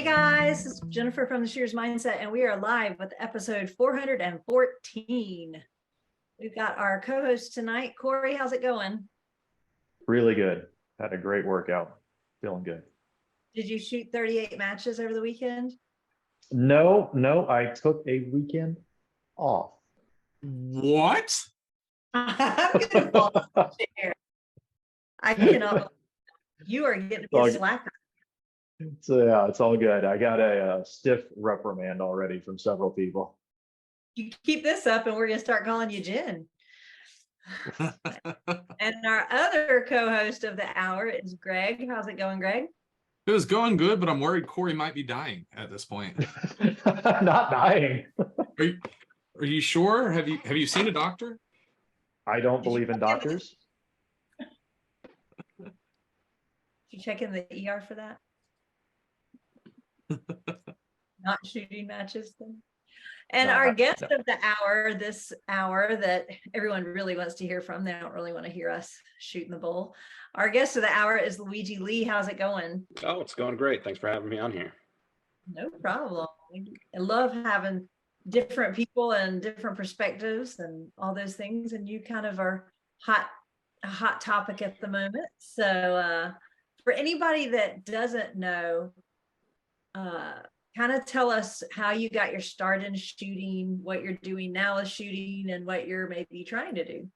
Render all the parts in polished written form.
guys, this is Jennifer from the Shooter's Mindset, and we are live with episode 414. We've got our co-host tonight. Corey, how's it going? Really good. Had a great workout. Feeling good. Did you shoot 38 matches over the weekend? No, I took a weekend off. What? I'm gonna fall off the chair. I cannot. You are getting to be a slacker. So yeah, it's all good. I got a stiff reprimand already from several people. You keep this up, and we're gonna start calling you Jen. And our other co-host of the hour is Greg. How's it going, Greg? It was going good, but I'm worried Corey might be dying at this point. Not dying. Are you sure? Have you seen a doctor? I don't believe in doctors. Did you check in the ER for that? Not shooting matches then. And our guest of the hour, this hour that everyone really wants to hear from, they don't really want to hear us shooting the bull. Our guest of the hour is Luigi Lee. How's it going? Oh, it's going great. Thanks for having me on here. No problem. I love having different people and different perspectives and all those things. And you kind of are a hot topic at the moment. So for anybody that doesn't know, kind of tell us how you got your start in shooting, what you're doing now with shooting, and what you're maybe trying to do.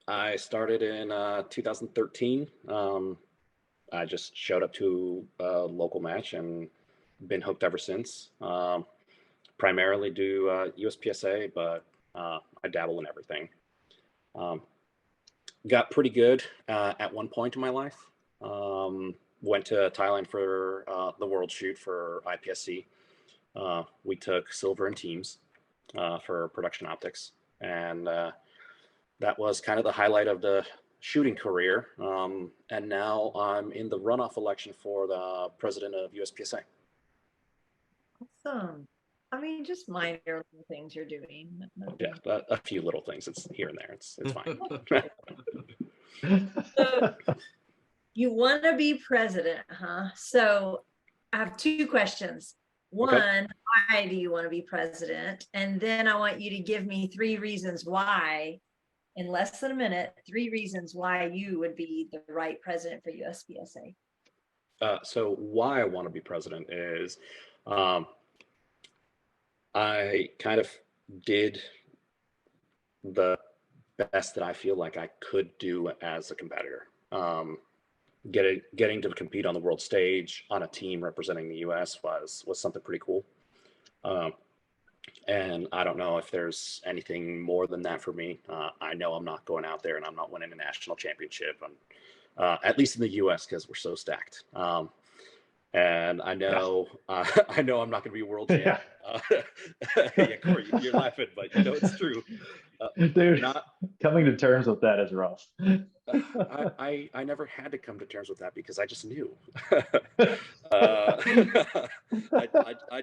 I started in 2013. I just showed up to a local match and been hooked ever since. Primarily do USPSA, but I dabble in everything. Got pretty good at one point in my life. Went to Thailand for the World Shoot for IPSC. We took silver in teams for production optics, and that was kind of the highlight of the shooting career. And now I'm in the runoff election for the president of USPSA. Awesome. I mean, just minor little things you're doing. Yeah, a few little things. It's here and there. It's fine. So, you want to be president, huh? So I have two questions. One, okay. Why do you want to be president? And then I want you to give me 3 reasons why, in less than a minute, 3 reasons why you would be the right president for USPSA. So why I want to be president is I kind of did the best that I feel like I could do as a competitor. Getting to compete on the world stage on a team representing the U.S. was something pretty cool. And I don't know if there's anything more than that for me. I know I'm not going out there and I'm not winning a national championship, at least in the U.S. because we're so stacked. And I know I know I'm not going to be a world champ. Yeah, Corey, you're laughing, but you know it's true. Dude, coming to terms with that is rough. I never had to come to terms with that because I just knew. I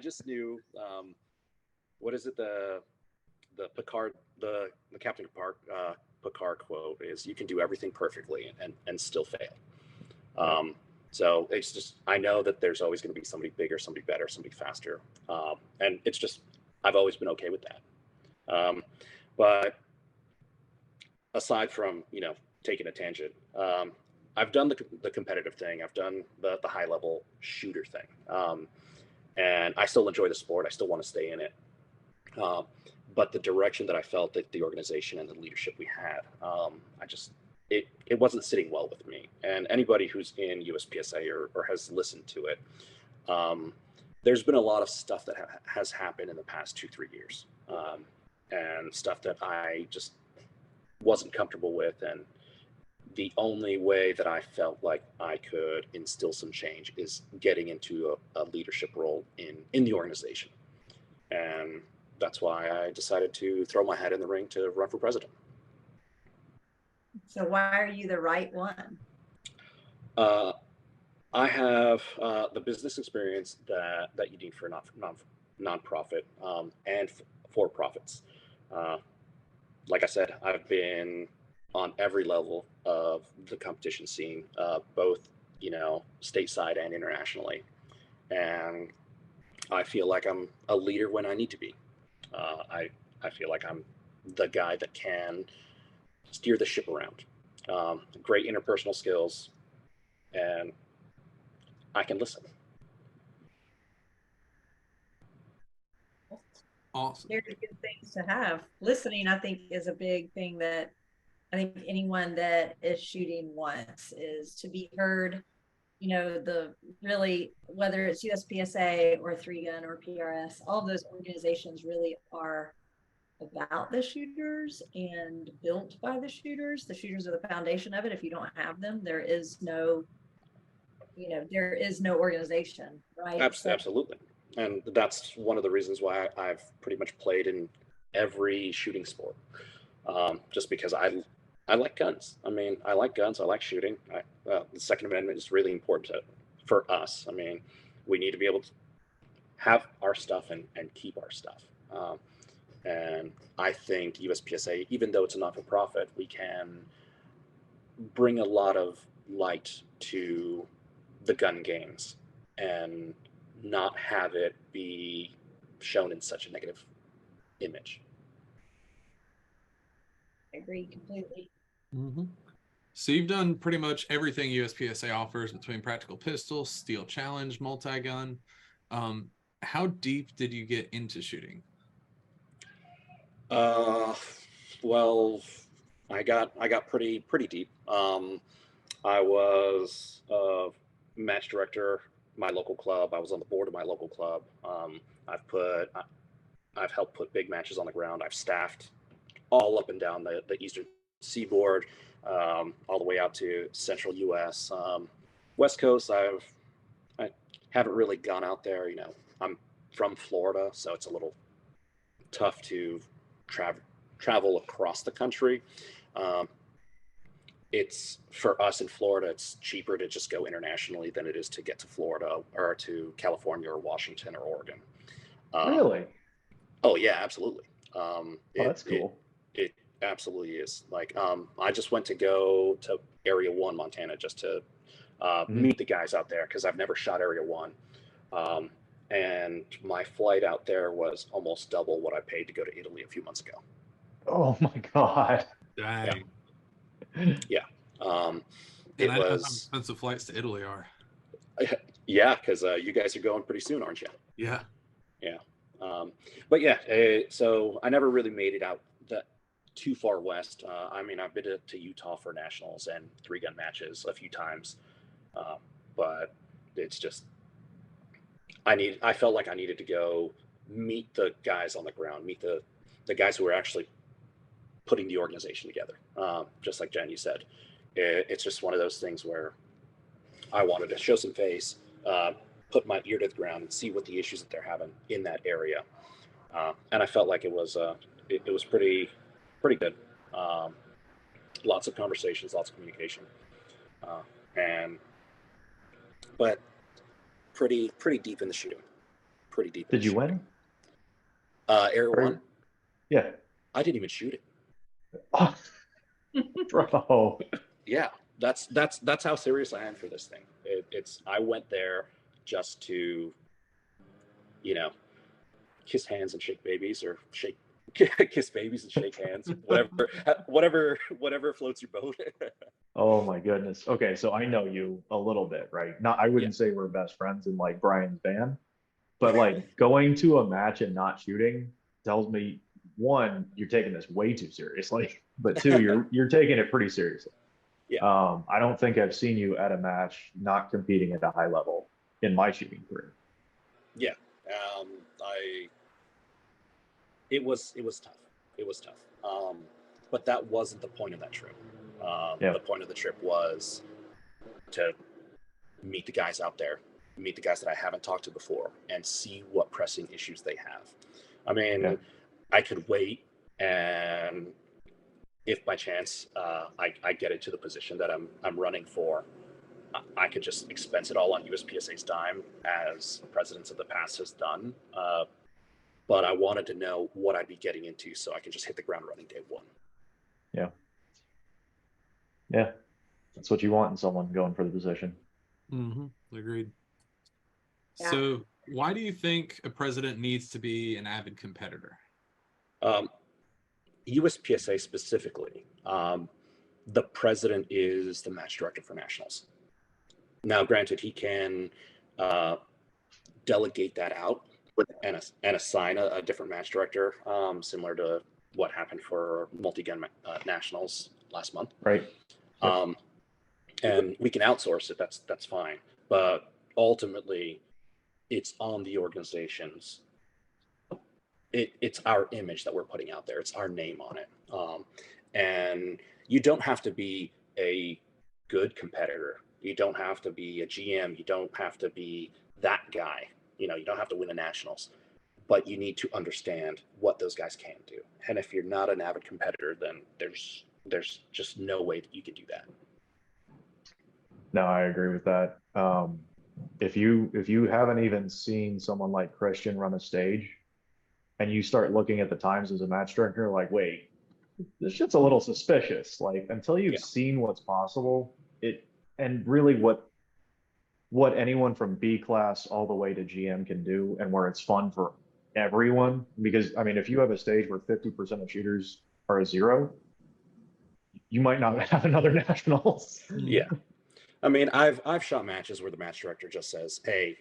just knew. What is it? The Picard, the Captain Picard quote is, "You can do everything perfectly and still fail." So it's just, I know that there's always going to be somebody bigger, somebody better, somebody faster. And it's just, I've always been okay with that. But aside from, taking a tangent, I've done the competitive thing. I've done the high level shooter thing. And I still enjoy the sport. I still want to stay in it. But the direction that I felt that the organization and the leadership we had, it wasn't sitting well with me. And anybody who's in USPSA or has listened to it, there's been a lot of stuff that has happened in the past 2-3 years, and stuff that I just wasn't comfortable with. And the only way that I felt like I could instill some change is getting into a leadership role in the organization. And that's why I decided to throw my hat in the ring to run for president. So why are you the right one? I have the business experience that you need for a nonprofit and for profits. Like I said, I've been on every level of the competition scene, both stateside and internationally. and I feel like I'm a leader when I need to be. I feel like I'm the guy that can steer the ship around. Great interpersonal skills, and I can listen. Awesome. Very good things to have. Listening, I think, is a big thing that I think anyone that is shooting wants, is to be heard. You know, the really, whether it's USPSA or Three Gun or PRS, all of those organizations really are about the shooters and built by the shooters. The shooters are the foundation of it. If you don't have them, there is no, there is no organization, right? So Absolutely. And that's one of the reasons why I've pretty much played in every shooting sport. Just because I like guns. I mean, I like guns. I like shooting. The Second Amendment is really important for us. I mean, we need to be able to have our stuff and keep our stuff. And I think USPSA, even though it's a not-for-profit, we can bring a lot of light to the gun games and not have it be shown in such a negative image. I agree completely. So you've done pretty much everything USPSA offers between practical pistols, steel challenge, multi-gun. How deep did you get into shooting? Well, I got pretty deep. I was a match director my local club. I was on the board of my local club. I've helped put big matches on the ground. I've staffed all up and down the eastern seaboard, all the way out to central U.S. West Coast. I haven't really gone out there. You know, I'm from Florida, so it's a little tough to travel across the country. It's for us in Florida, it's cheaper to just go internationally than it is to get to Florida or to California or Washington or Oregon. Really? Oh yeah, absolutely. Oh, that's cool. It absolutely is. Like, I just went to go to Area 1, Montana, just to meet the guys out there because I've never shot Area 1. And my flight out there was almost double what I paid to go to Italy a few months ago. Oh my God. Dang. Yeah. And It I know how was, expensive flights to Italy are. yeah, because you guys are going pretty soon, aren't you? Yeah. Yeah. But yeah, so I never really made it out that too far west. I mean, I've been to Utah for nationals and three-gun matches a few times, but it's just I felt like I needed to go meet the guys on the ground, meet the guys who are actually putting the organization together. Just like Jen, you said, it's just one of those things where I wanted to show some face, put my ear to the ground, and see what the issues that they're having in that area. And I felt like it was pretty good. Lots of conversations, lots of communication, and but pretty deep in the shooting. Pretty deep. Did you win? Area 1? Yeah. I didn't even shoot it. Oh, bro. Yeah, that's how serious I am for this thing. I went there just to, you know, kiss hands and shake babies, or kiss babies and shake hands, whatever floats your boat. Oh my goodness. Okay, so I know you a little bit, right? Not, I wouldn't say we're best friends in like Brian's band, but like going to a match and not shooting tells me, one, you're taking this way too seriously, but two, you're taking it pretty seriously. Yeah. I don't think I've seen you at a match not competing at a high level in my shooting career. Yeah. It was tough. It was tough. But that wasn't the point of that trip. The point of the trip was to meet the guys out there, meet the guys that I haven't talked to before, and see what pressing issues they have. I mean, I could wait, and if by chance I get into the position that I'm running for, I could just expense it all on USPSA's dime, as presidents of the past has done. But I wanted to know what I'd be getting into so I can just hit the ground running day one. Yeah. Yeah. That's what you want in someone going for the position. Agreed. Yeah. So why do you think a president needs to be an avid competitor? USPSA specifically, the president is the match director for nationals. Now, granted, he can delegate that out and assign a different match director, similar to what happened for multi-gun nationals last month. Right. And we can outsource it. That's fine. But ultimately, it's on the organizations. It's our image that we're putting out there. It's our name on it. And you don't have to be a good competitor. You don't have to be a GM. You don't have to be that guy. You don't have to win the nationals, but you need to understand what those guys can do. And if you're not an avid competitor, then there's just no way that you can do that. No, I agree with that. If you haven't even seen someone like Christian run a stage, and you start looking at the times as a match director, like, wait, this shit's a little suspicious. Like, until you've seen what's possible, and really what anyone from B class all the way to GM can do, and where it's fun for everyone. Because I mean, if you have a stage where 50% of shooters are a 0, you might not have another nationals. Yeah. I mean, I've shot matches where the match director just says, "Hey,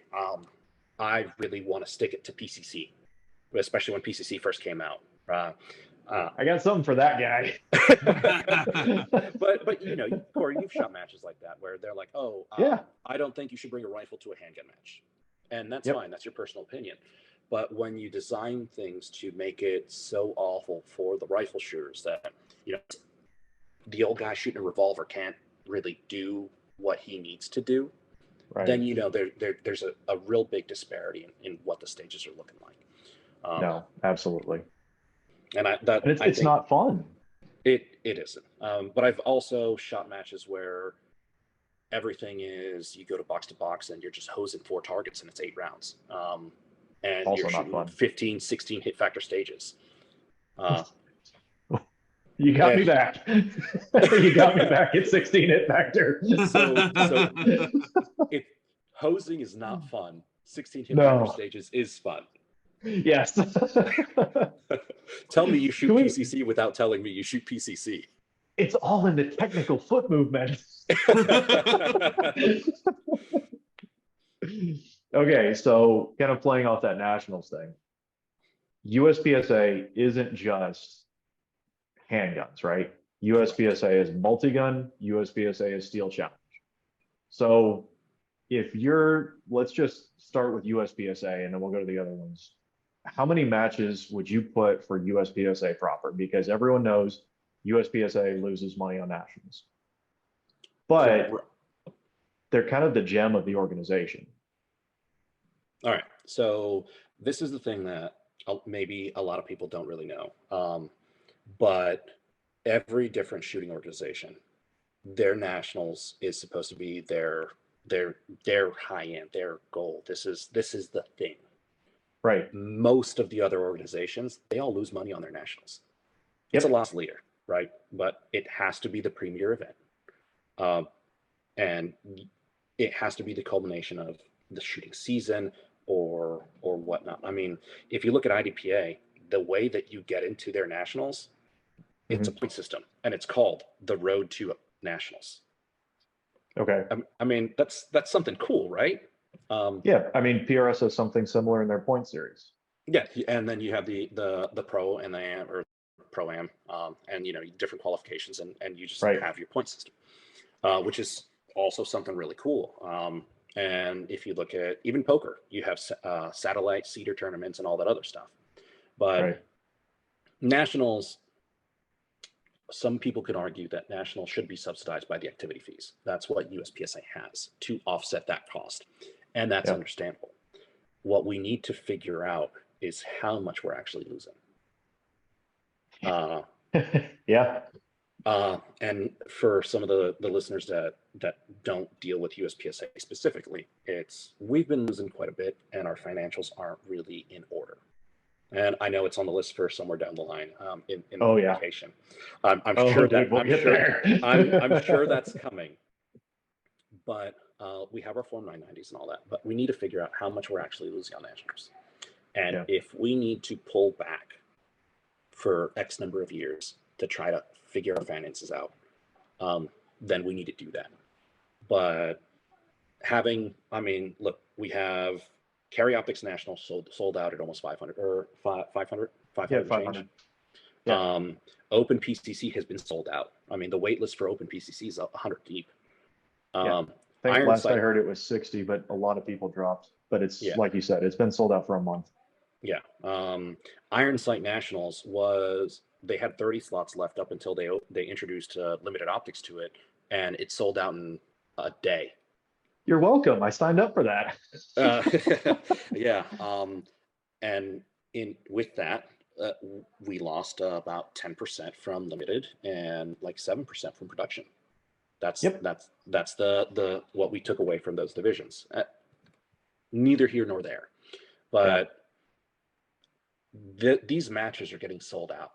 I really want to stick it to PCC," especially when PCC first came out. I got something for that guy. but Corey, you've shot matches like that where they're like, "Oh, yeah, I don't think you should bring a rifle to a handgun match," and that's fine. That's your personal opinion. But when you design things to make it so awful for the rifle shooters that the old guy shooting a revolver can't really do what he needs to do, right. then there's a real big disparity in what the stages are looking like. No, absolutely. And I think it's not fun. It isn't. But I've also shot matches where everything is you go to box and you're just hosing 4 targets and it's 8 rounds. And also you're shooting fun. 15, 16 hit factor stages. You got me back. You got me back at 16 hit factor. So if hosing is not fun, 16 hit factor stages is fun. Yes. Tell me you shoot PCC without telling me you shoot PCC. It's all in the technical foot movement. Okay, so kind of playing off that nationals thing. USPSA isn't just handguns, right? USPSA is multi-gun, USPSA is steel challenge. So let's just start with USPSA and then we'll go to the other ones. How many matches would you put for USPSA proper? Because everyone knows USPSA loses money on nationals, but they're kind of the gem of the organization. All right. So this is the thing that maybe a lot of people don't really know. But every different shooting organization, their nationals is supposed to be their high end, their goal. This is the thing. Right. Most of the other organizations, they all lose money on their nationals. It's a loss leader, right? But it has to be the premier event. And it has to be the culmination of the shooting season or whatnot. I mean, if you look at IDPA, the way that you get into their nationals, it's a point system, and it's called the Road to Nationals. Okay. I mean, that's something cool, right? Yeah, I mean, PRS has something similar in their point series. Yeah, and then you have the pro and the am or pro am, and different qualifications, and you just have your point system, which is also something really cool. And if you look at even poker, you have satellite cedar tournaments and all that other stuff. But nationals, some people could argue that nationals should be subsidized by the activity fees. That's what USPSA has to offset that cost. And that's understandable. What we need to figure out is how much we're actually losing. And for some of the listeners that don't deal with USPSA specifically, we've been losing quite a bit and our financials aren't really in order. And I know it's on the list for somewhere down the line in the communication. I'm sure that's coming. But we have our Form 990s and all that, but we need to figure out how much we're actually losing on nationals. And Yeah. if we need to pull back for X number of years to try to figure our finances out, then we need to do that. But look, we have Carry Optics National sold out at almost 500 or 500 Yeah, change. 500. Yeah. Open PCC has been sold out. I mean, the wait list for Open PCC is 100 deep. Yeah. I think Iron last I Sight, heard it was 60, but a lot of people dropped. But it's Yeah. like you said, it's been sold out for a month. yeah. Iron Sight Nationals they had 30 slots left up until they introduced limited optics to it, and it sold out in a day. You're welcome. I signed up for that. Yeah. And with that, we lost about 10% from limited and like 7% from production. That's the what we took away from those divisions. Neither here nor there, but these matches are getting sold out.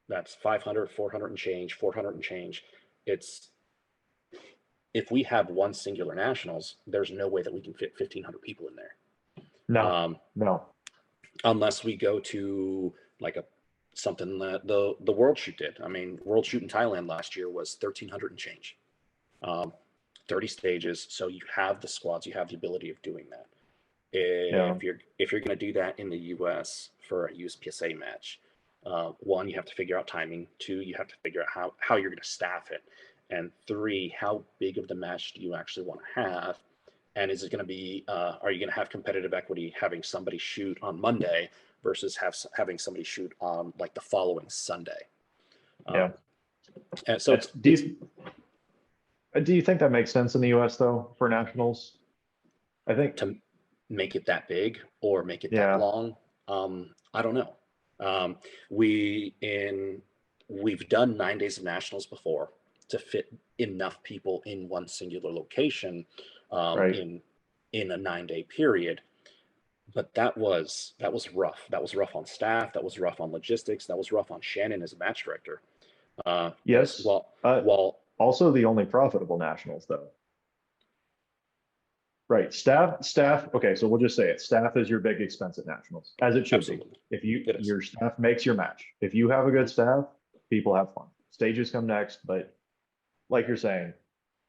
That's 500, 400 and change, 400 and change. If we have one singular nationals, there's no way that we can fit 1,500 people in there. No. Unless we go to like something that the World Shoot did. I mean, World Shoot in Thailand last year was 1,300 and change, 30 stages. So you have the squads, you have the ability of doing that. If you're going to do that in the U.S. for a USPSA match, one, you have to figure out timing. Two, you have to figure out how you're going to staff it. And three, how big of the match do you actually want to have? And is it going to be, are you going to have competitive equity having somebody shoot on Monday versus having somebody shoot on like the following Sunday? And so do you think that makes sense in the US though for nationals? I think to make it that big or make it that long, I don't know. We've done 9 days of nationals before to fit enough people in one singular location in a 9-day period. But that was rough. That was rough on staff. That was rough on logistics. That was rough on Shannon as a match director. Yes. While also the only profitable nationals though. Right. Staff. Okay. So we'll just say it. Staff is your big expense at nationals, as it should Absolutely. be. If your staff makes your match, if you have a good staff, people have fun. Stages come next, but like you're saying,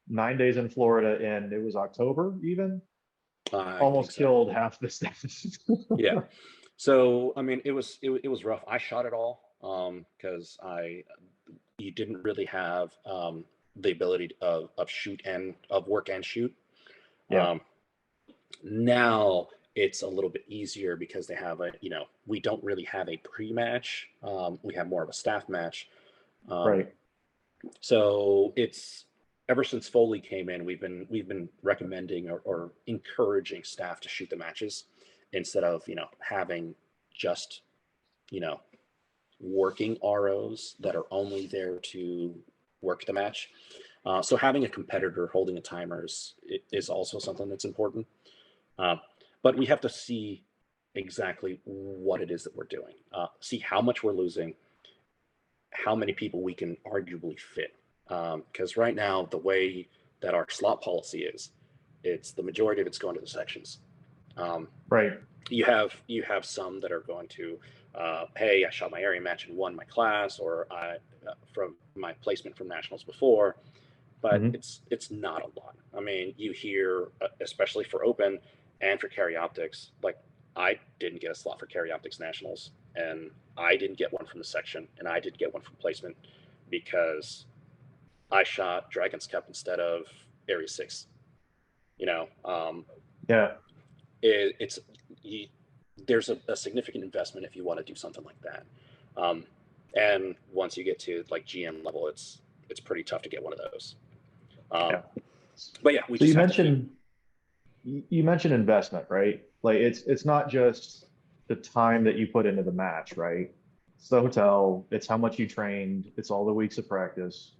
9 days in Florida and it was October even, almost killed half the staff. Yeah. So, I mean, it was rough. I shot it all because you didn't really have the ability of work and shoot. Yeah. Now it's a little bit easier because they have we don't really have a pre-match. We have more of a staff match. Right. So it's ever since Foley came in, we've been recommending or encouraging staff to shoot the matches instead of having just working ROs that are only there to work the match. So having a competitor holding a timer is also something that's important. But we have to see exactly what it is that we're doing, see how much we're losing, how many people we can arguably fit. Because right now, the way that our slot policy it's the majority of it's going to the sections. Right. You have some that are going to, hey, I shot my area match and won my class, or from my placement from nationals before, but it's not a lot. I mean, you hear, especially for open and for carry optics, like I didn't get a slot for carry optics nationals, and I didn't get one from the section, and I didn't get one from placement because I shot Dragon's Cup instead of Area 6. There's a significant investment if you want to do something like that. And once you get to like GM level, it's pretty tough to get one of those. But yeah, you mentioned investment, right? Like it's not just the time that you put into the match, right? It's the hotel, it's how much you trained, it's all the weeks of practice.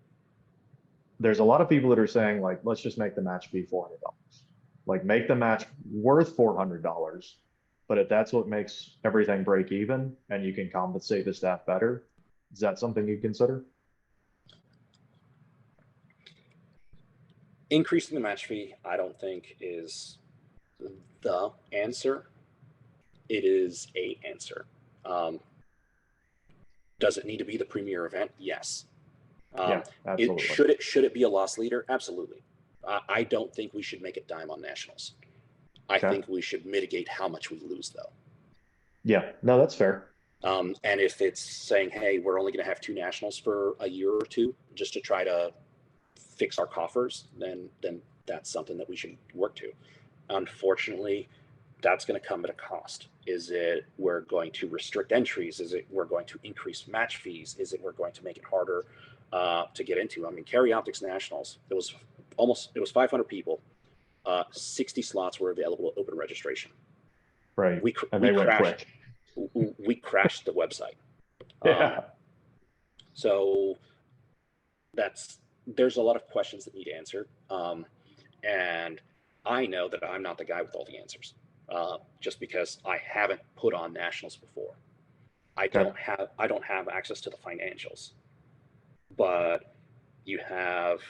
There's a lot of people that are saying like, let's just make the match be $400. Like make the match worth $400. But if that's what makes everything break even and you can compensate the staff better, is that something you consider? increasing the match fee, I don't think is the answer. It is a answer. Does it need to be the premier event? Yes. Yeah, absolutely. Should it be a loss leader? Absolutely. I don't think we should make a dime on nationals. I Okay. think we should mitigate how much we lose, though. Yeah, no, that's fair. And if it's saying, hey, we're only going to have 2 nationals for a year or 2 just to try to fix our coffers, then that's something that we should work to. Unfortunately, that's going to come at a cost. Is it we're going to restrict entries? Is it we're going to increase match fees? Is it we're going to make it harder to get into? I mean, Carry Optics Nationals, it was 500 people. 60 slots were available open registration. Right. We And they went crashed. quick. We crashed the website. Yeah. So there's a lot of questions that need answered. And I know that I'm not the guy with all the answers, just because I haven't put on nationals before. I don't have access to the financials. But you have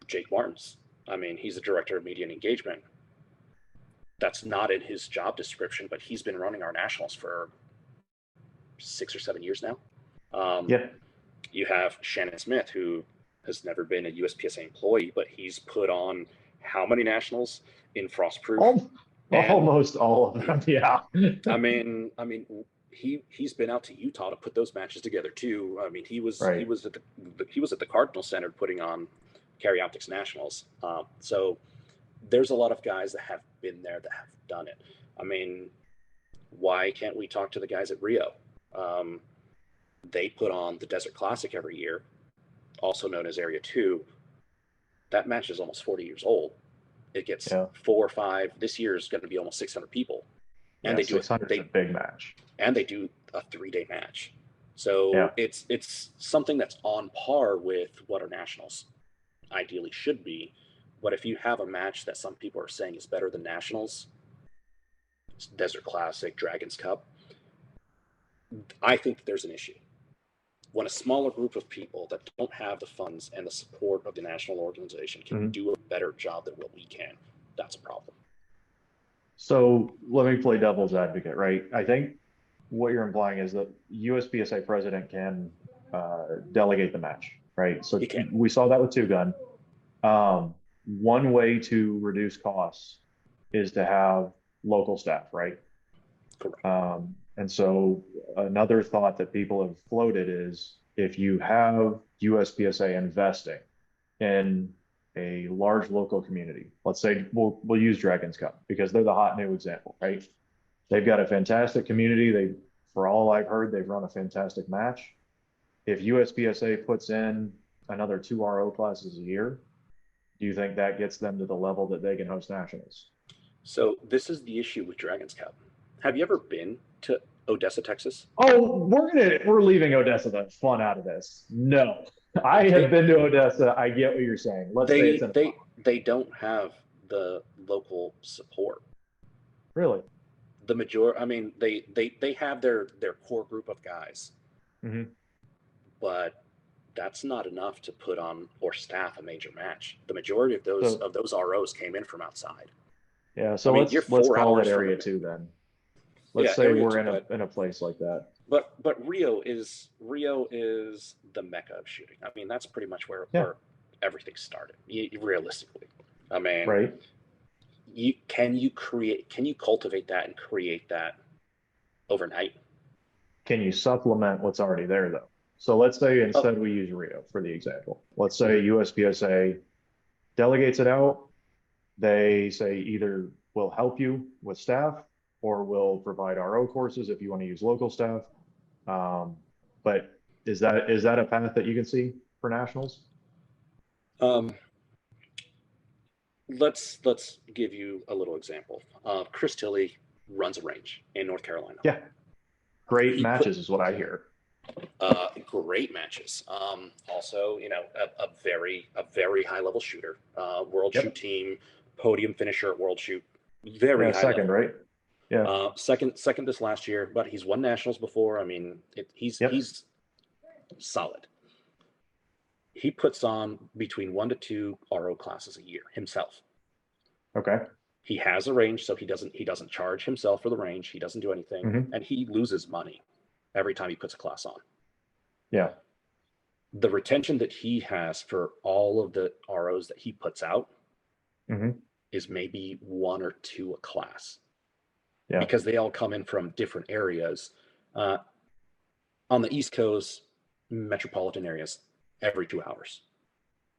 Jake Martins. I mean, he's the director of media and engagement. That's not in his job description, but he's been running our nationals for 6 or 7 years now. Yeah. You have Shannon Smith, who has never been a USPSA employee, but he's put on how many nationals in Frostproof? Almost all of them. Yeah. I mean, he's been out to Utah to put those matches together too. I mean, he was at the Cardinal Center putting on Carry Optics Nationals. So there's a lot of guys that have been there that have done it. I mean, why can't we talk to the guys at Rio? They put on the Desert Classic every year, also known as Area 2. That match is almost 40 years old. It gets 4 or 5. This year is going to be almost 600 people. And they do a big match. And they do a 3-day match. So it's something that's on par with what our nationals ideally should be. But if you have a match that some people are saying is better than nationals, Desert Classic, Dragons Cup, I think there's an issue. When a smaller group of people that don't have the funds and the support of the national organization can do a better job than what we can, that's a problem. So let me play devil's advocate, right? I think what you're implying is that USPSA president can delegate the match, right? So we saw that with Two Gun. One way to reduce costs is to have local staff, right? Correct. And so another thought that people have floated is if you have USPSA investing in a large local community, let's say we'll use Dragons Cup because they're the hot new example, right? They've got a fantastic community. For all I've heard, they've run a fantastic match. If USPSA puts in another 2 RO classes a year, do you think that gets them to the level that they can host nationals? So this is the issue with Dragons Cup. Have you ever been to Odessa, Texas? Oh, we're leaving Odessa the fun out of this. No, I have been to Odessa. I get what you're saying. They don't have the local support. Really? The majority. I mean, they have their core group of guys, but that's not enough to put on or staff a major match. The majority of those ROs came in from outside. Yeah, so let's call it Area 2 then. Let's say we're in a place like that. But Rio is the mecca of shooting. I mean, that's pretty much where everything started. Realistically, I mean, right? Can you cultivate that and create that overnight? Can you supplement what's already there though? So let's say instead we use Rio for the example. Let's say USPSA delegates it out. They say either we'll help you with staff or we'll provide RO courses if you want to use local staff. But is that a path that you can see for nationals? Let's give you a little example. Chris Tilley runs a range in North Carolina. Yeah, great matches is what I hear. Great matches. Also, a very high level shooter. World Shoot team, podium finisher at World Shoot. Very high second, level. Right? Yeah. Second this last year, but he's won nationals before. I mean, he's solid. he puts on between 1 to 2 RO classes a year himself. Okay. He has a range, so he doesn't charge himself for the range. He doesn't do anything, Mhm. and he loses money every time he puts a class on. Yeah. The retention that he has for all of the ROs that he puts out Mhm. is maybe 1 or 2 a class, Yeah. because they all come in from different areas. On the East Coast, metropolitan areas, every 2 hours.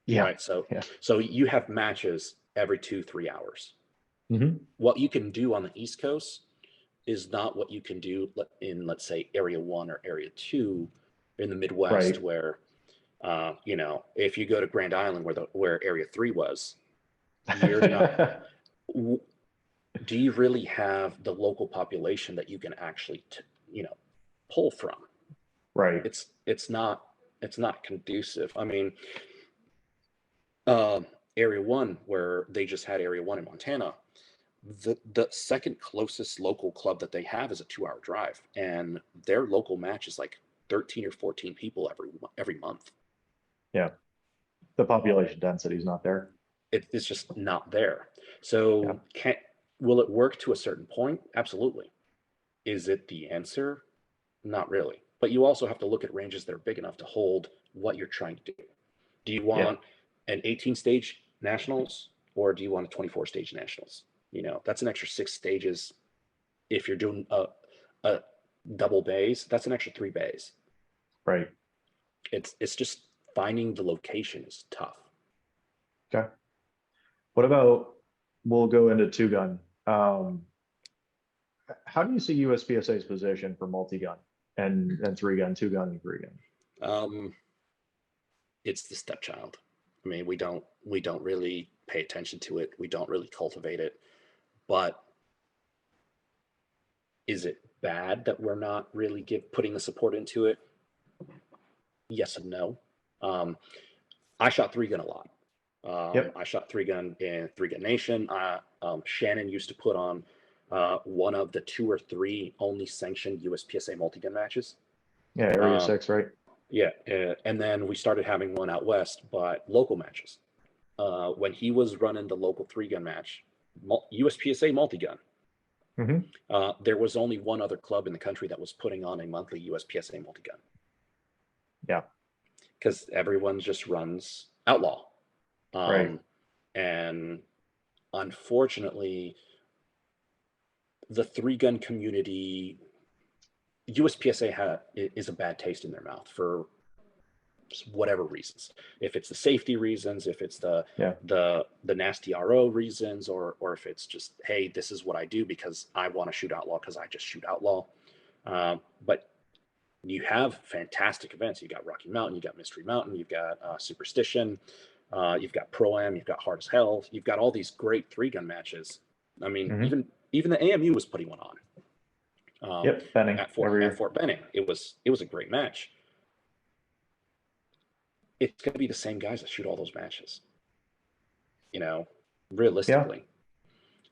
Yeah. Right. So Yeah. you have matches every 2-3 hours. Mhm. What you can do on the East Coast is not what you can do in, let's say, Area 1 or Area 2 in the Midwest, Right. where you know, if you go to Grand Island, where Area 3 was, you're not. Do you really have the local population that you can actually, you know, pull from? Right. It's not conducive. I mean, Area 1, where they just had Area 1 in Montana, the second closest local club that they have is a 2-hour drive, and their local match is like 13 or 14 people every month. Yeah. The population density is not there. It's just not there. Yeah. So will it work to a certain point? Absolutely. Is it the answer? Not really. But you also have to look at ranges that are big enough to hold what you're trying to do. Do you Yeah. want an 18 stage nationals, or do you want a 24 stage nationals? You know, that's an extra 6 stages. If you're doing a double bays, that's an extra 3 bays. Right. It's just finding the location is tough. Okay. What about, we'll go into two gun. How do you see USPSA's position for multi-gun and three gun, two gun, and three gun? It's the stepchild. I mean, we don't really pay attention to it. We don't really cultivate it. But is it bad that we're not really putting the support into it? Yes and no. I shot three gun a lot. Yep. I shot three gun in Three Gun Nation. Shannon used to put on one of the 2 or 3 only sanctioned USPSA multi-gun matches. Yeah, Area 6, right? Yeah, and then we started having one out west, but local matches. When he was running the local 3-gun match, USPSA multi-gun, there was only one other club in the country that was putting on a monthly USPSA multi-gun. Yeah. Because everyone just runs outlaw. Right. And unfortunately, the 3-gun community, USPSA is a bad taste in their mouth for whatever reasons. If it's the safety reasons, if it's the nasty RO reasons, or if it's just, hey, this is what I do because I want to shoot outlaw because I just shoot outlaw. But you have fantastic events. You got Rocky Mountain, you got Mystery Mountain, you've got Superstition, you've got Pro-Am, you've got Hard as Hell, you've got all these great 3-gun matches. I mean, even the AMU was putting one on. Yep, Benning at Fort Benning. It was a great match. It's going to be the same guys that shoot all those matches, you know, realistically.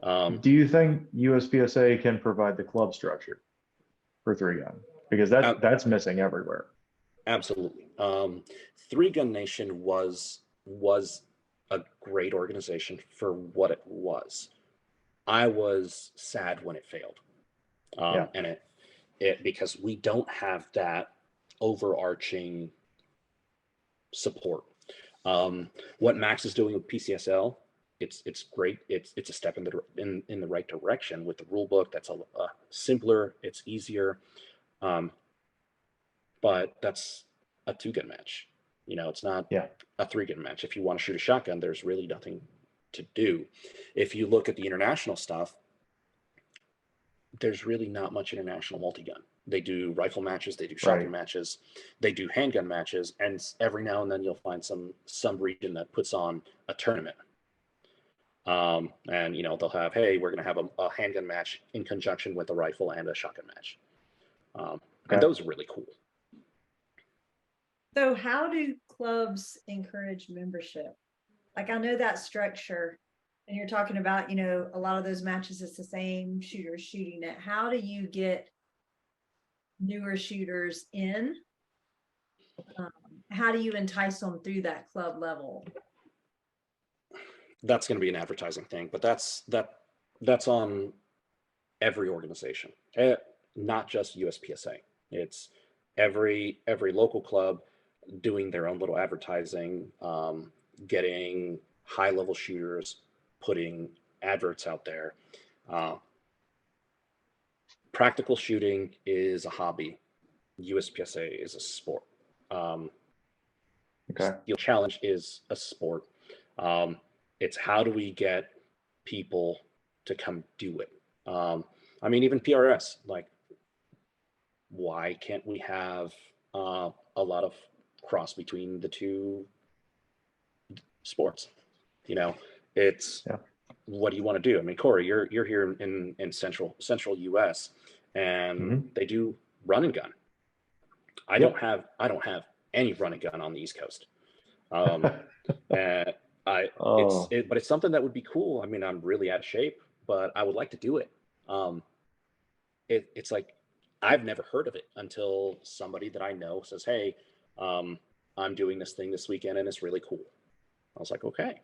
Yeah. Do you think USPSA can provide the club structure for 3-gun? Because that's missing everywhere. Absolutely. 3-Gun Nation was a great organization for what it was. I was sad when it failed. And it because we don't have that overarching support. What Max is doing with PCSL, it's great. It's a step in the right direction with the rule book. That's a simpler. It's easier. But that's a 2-gun match. You know, it's not a 3-gun match. If you want to shoot a shotgun, there's really nothing to do. If you look at the international stuff, there's really not much international multi-gun. They do rifle matches, they do shotgun matches, they do handgun matches, and every now and then you'll find some region that puts on a tournament. And you know, they'll have, hey, we're going to have a handgun match in conjunction with a rifle and a shotgun match. And those are really cool. So how do clubs encourage membership? Like, I know that structure, and you're talking about, you know, a lot of those matches, it's the same shooters shooting it. How do you get newer shooters in? how do you entice them through that club level? That's going to be an advertising thing, but that's on every organization, not just USPSA. It's every local club doing their own little advertising, getting high level shooters, putting adverts out there. Practical shooting is a hobby. USPSA is a sport. Okay. Steel challenge is a sport. It's how do we get people to come do it? I mean, even PRS, like, why can't we have a lot of cross between the two sports? You know, it's what do you want to do? I mean, Corey, you're here in central US, and they do run and gun. I don't have any run and gun on the East Coast. And but it's something that would be cool. I mean, I'm really out of shape, but I would like to do it. It's like, I've never heard of it until somebody that I know says, hey, I'm doing this thing this weekend and it's really cool. I was like, okay.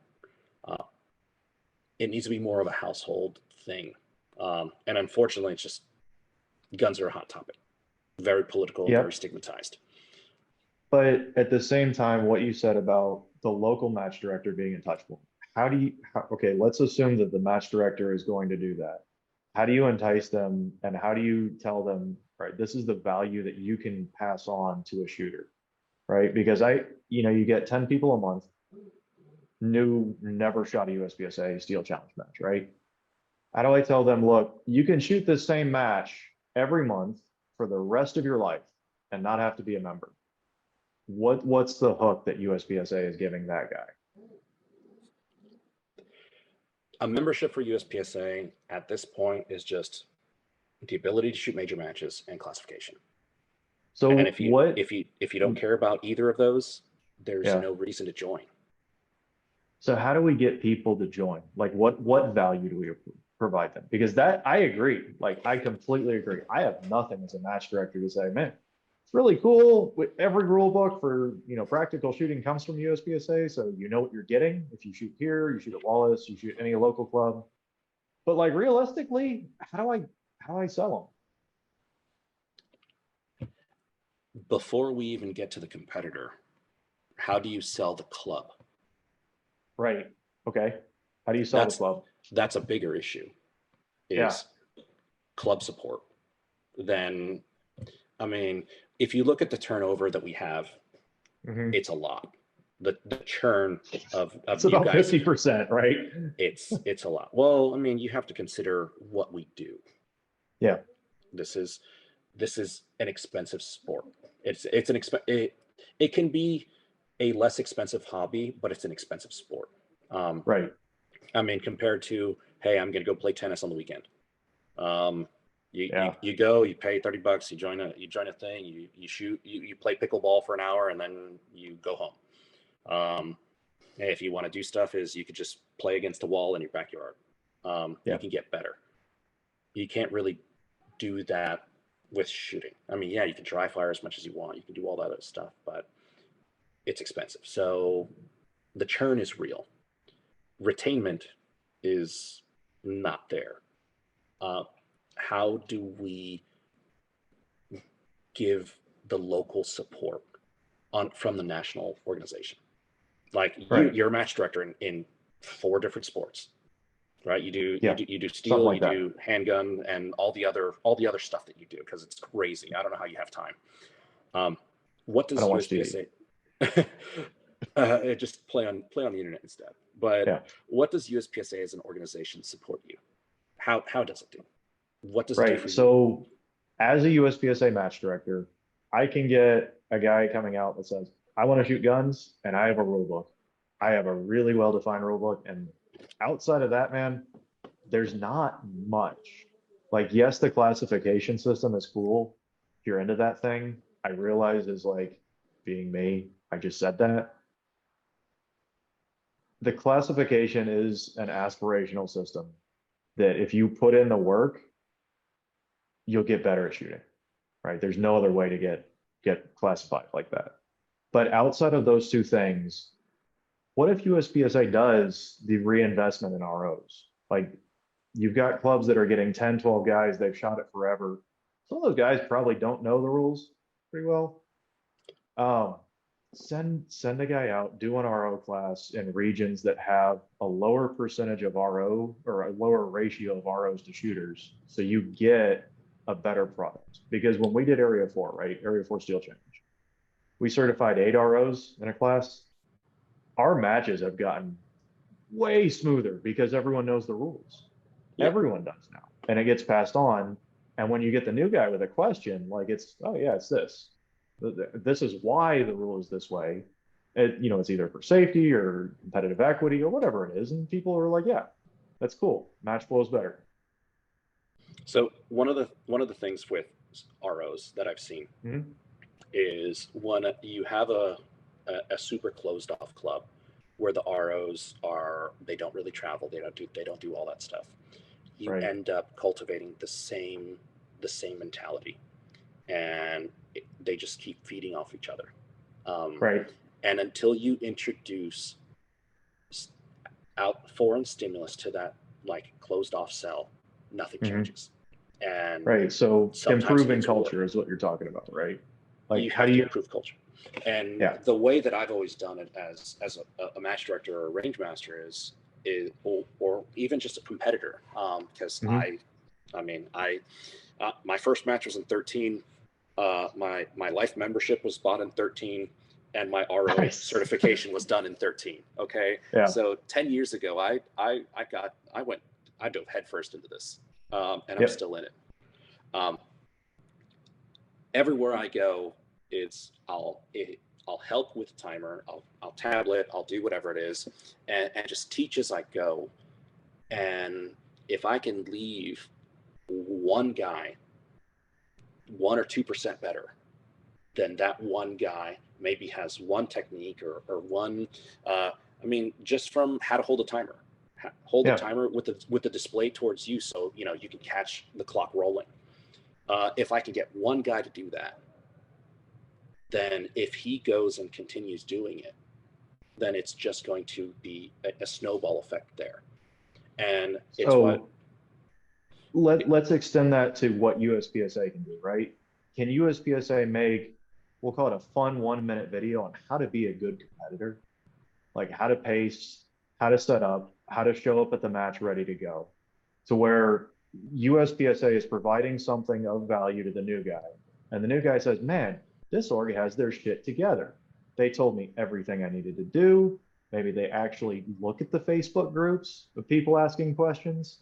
It needs to be more of a household thing. And unfortunately, it's just, guns are a hot topic. Very political, very stigmatized. But at the same time, what you said about the local match director being untouchable, okay, let's assume that the match director is going to do that. How do you entice them, and how do you tell them, right, this is the value that you can pass on to a shooter, right? Because you get 10 people a month, never shot a USPSA steel challenge match, right? How do I tell them, look, you can shoot the same match every month for the rest of your life and not have to be a member? What's the hook that USPSA is giving that guy? A membership for USPSA at this point is just the ability to shoot major matches and classification. So, and if you don't care about either of those, there's no reason to join. So how do we get people to join? Like, what value do we provide them? Because I agree. Like, I completely agree. I have nothing as a match director to say, man, it's really cool. Every rule book for, practical shooting comes from USPSA. So you know what you're getting. If you shoot here, you shoot at Wallace, you shoot any local club. But like, realistically, how do I sell them? Before we even get to the competitor, how do you sell the club? Right. Okay. How do you sell the club? That's a bigger issue, is club support. Then, I mean, if you look at the turnover that we have, it's a lot. The churn of it's you about guys, 50%, right? It's a lot. Well, I mean, you have to consider what we do. Yeah. This is an expensive sport. It can be a less expensive hobby, but it's an expensive sport. Right. I mean, compared to, hey, I'm going to go play tennis on the weekend. You go, you pay $30, you join a thing, you shoot, you play pickleball for an hour, and then you go home. If you want to do stuff, is you could just play against a wall in your backyard. You can get better. You can't really do that with shooting. I mean, yeah, you can dry fire as much as you want. You can do all that other stuff, but it's expensive. So the churn is real. Retainment is not there. How do we give the local support from the national organization? Like, you're a match director in 4 different sports, right? You do steel, you do handgun, and all the other stuff that you do, because it's crazy. I don't know how you have time. What does USPSA? Just play on the internet instead. But what does USPSA as an organization support you? How does it do? What does it do for you? So as a USPSA match director, I can get a guy coming out that says, I want to shoot guns, and I have a rule book. I have a really well-defined rule book. And outside of that, man, there's not much. Like, yes, the classification system is cool. If you're into that thing, I realize is like, being me, I just said that. The classification is an aspirational system that if you put in the work, you'll get better at shooting, right? There's no other way to get classified like that. But outside of those two things, what if USPSA does the reinvestment in ROs? Like you've got clubs that are getting 10, 12 guys, they've shot it forever. Some of those guys probably don't know the rules pretty well. Send a guy out, do an RO class in regions that have a lower percentage of RO or a lower ratio of ROs to shooters, so you get a better product. Because when we did Area 4, right, Area 4 Steel Challenge, we certified 8 ROs in a class. Our matches have gotten way smoother because everyone knows the rules. Yeah. Everyone does now, and it gets passed on. And when you get the new guy with a question, like it's, oh yeah, it's this. This is why the rule is this way. It's either for safety or competitive equity or whatever it is. And people are like, yeah, that's cool. Match flow is better. So one of the things with ROs that I've seen Mhm. is when you have a super closed off club where the ROs they don't really travel, they don't do all that stuff. You Right. end up cultivating the same mentality, and they just keep feeding off each other. Right. And until you introduce out foreign stimulus to that like closed off cell, nothing Mhm. changes. And Right. So sometimes improving things will work. culture is what you're talking about, right? Like You how have do to you, improve culture. And yeah. the way that I've always done it as a match director or a range master is or even just a competitor, because Mhm. my first match was in 13. My life membership was bought in 13, and my RO Nice. certification was done in 13. Okay, Yeah. so 10 years ago, I dove headfirst into this, and I'm Yep. still in it. Everywhere I go, I'll help with timer, I'll tablet, I'll do whatever it is, and just teach as I go. And if I can leave one guy 1 or 2% better, then that one guy maybe has one technique or one, just from how to hold a timer, hold Yeah. the timer with the display towards you, so you can catch the clock rolling. If I can get one guy to do that, then if he goes and continues doing it, then it's just going to be a snowball effect there. And it's So let's extend that to what USPSA can do, right? Can USPSA make, we'll call it a fun 1-minute video on how to be a good competitor, like how to pace, how to set up, how to show up at the match ready to go, to where USPSA is providing something of value to the new guy. And the new guy says, man, this org has their shit together. They told me everything I needed to do. Maybe they actually look at the Facebook groups of people asking questions.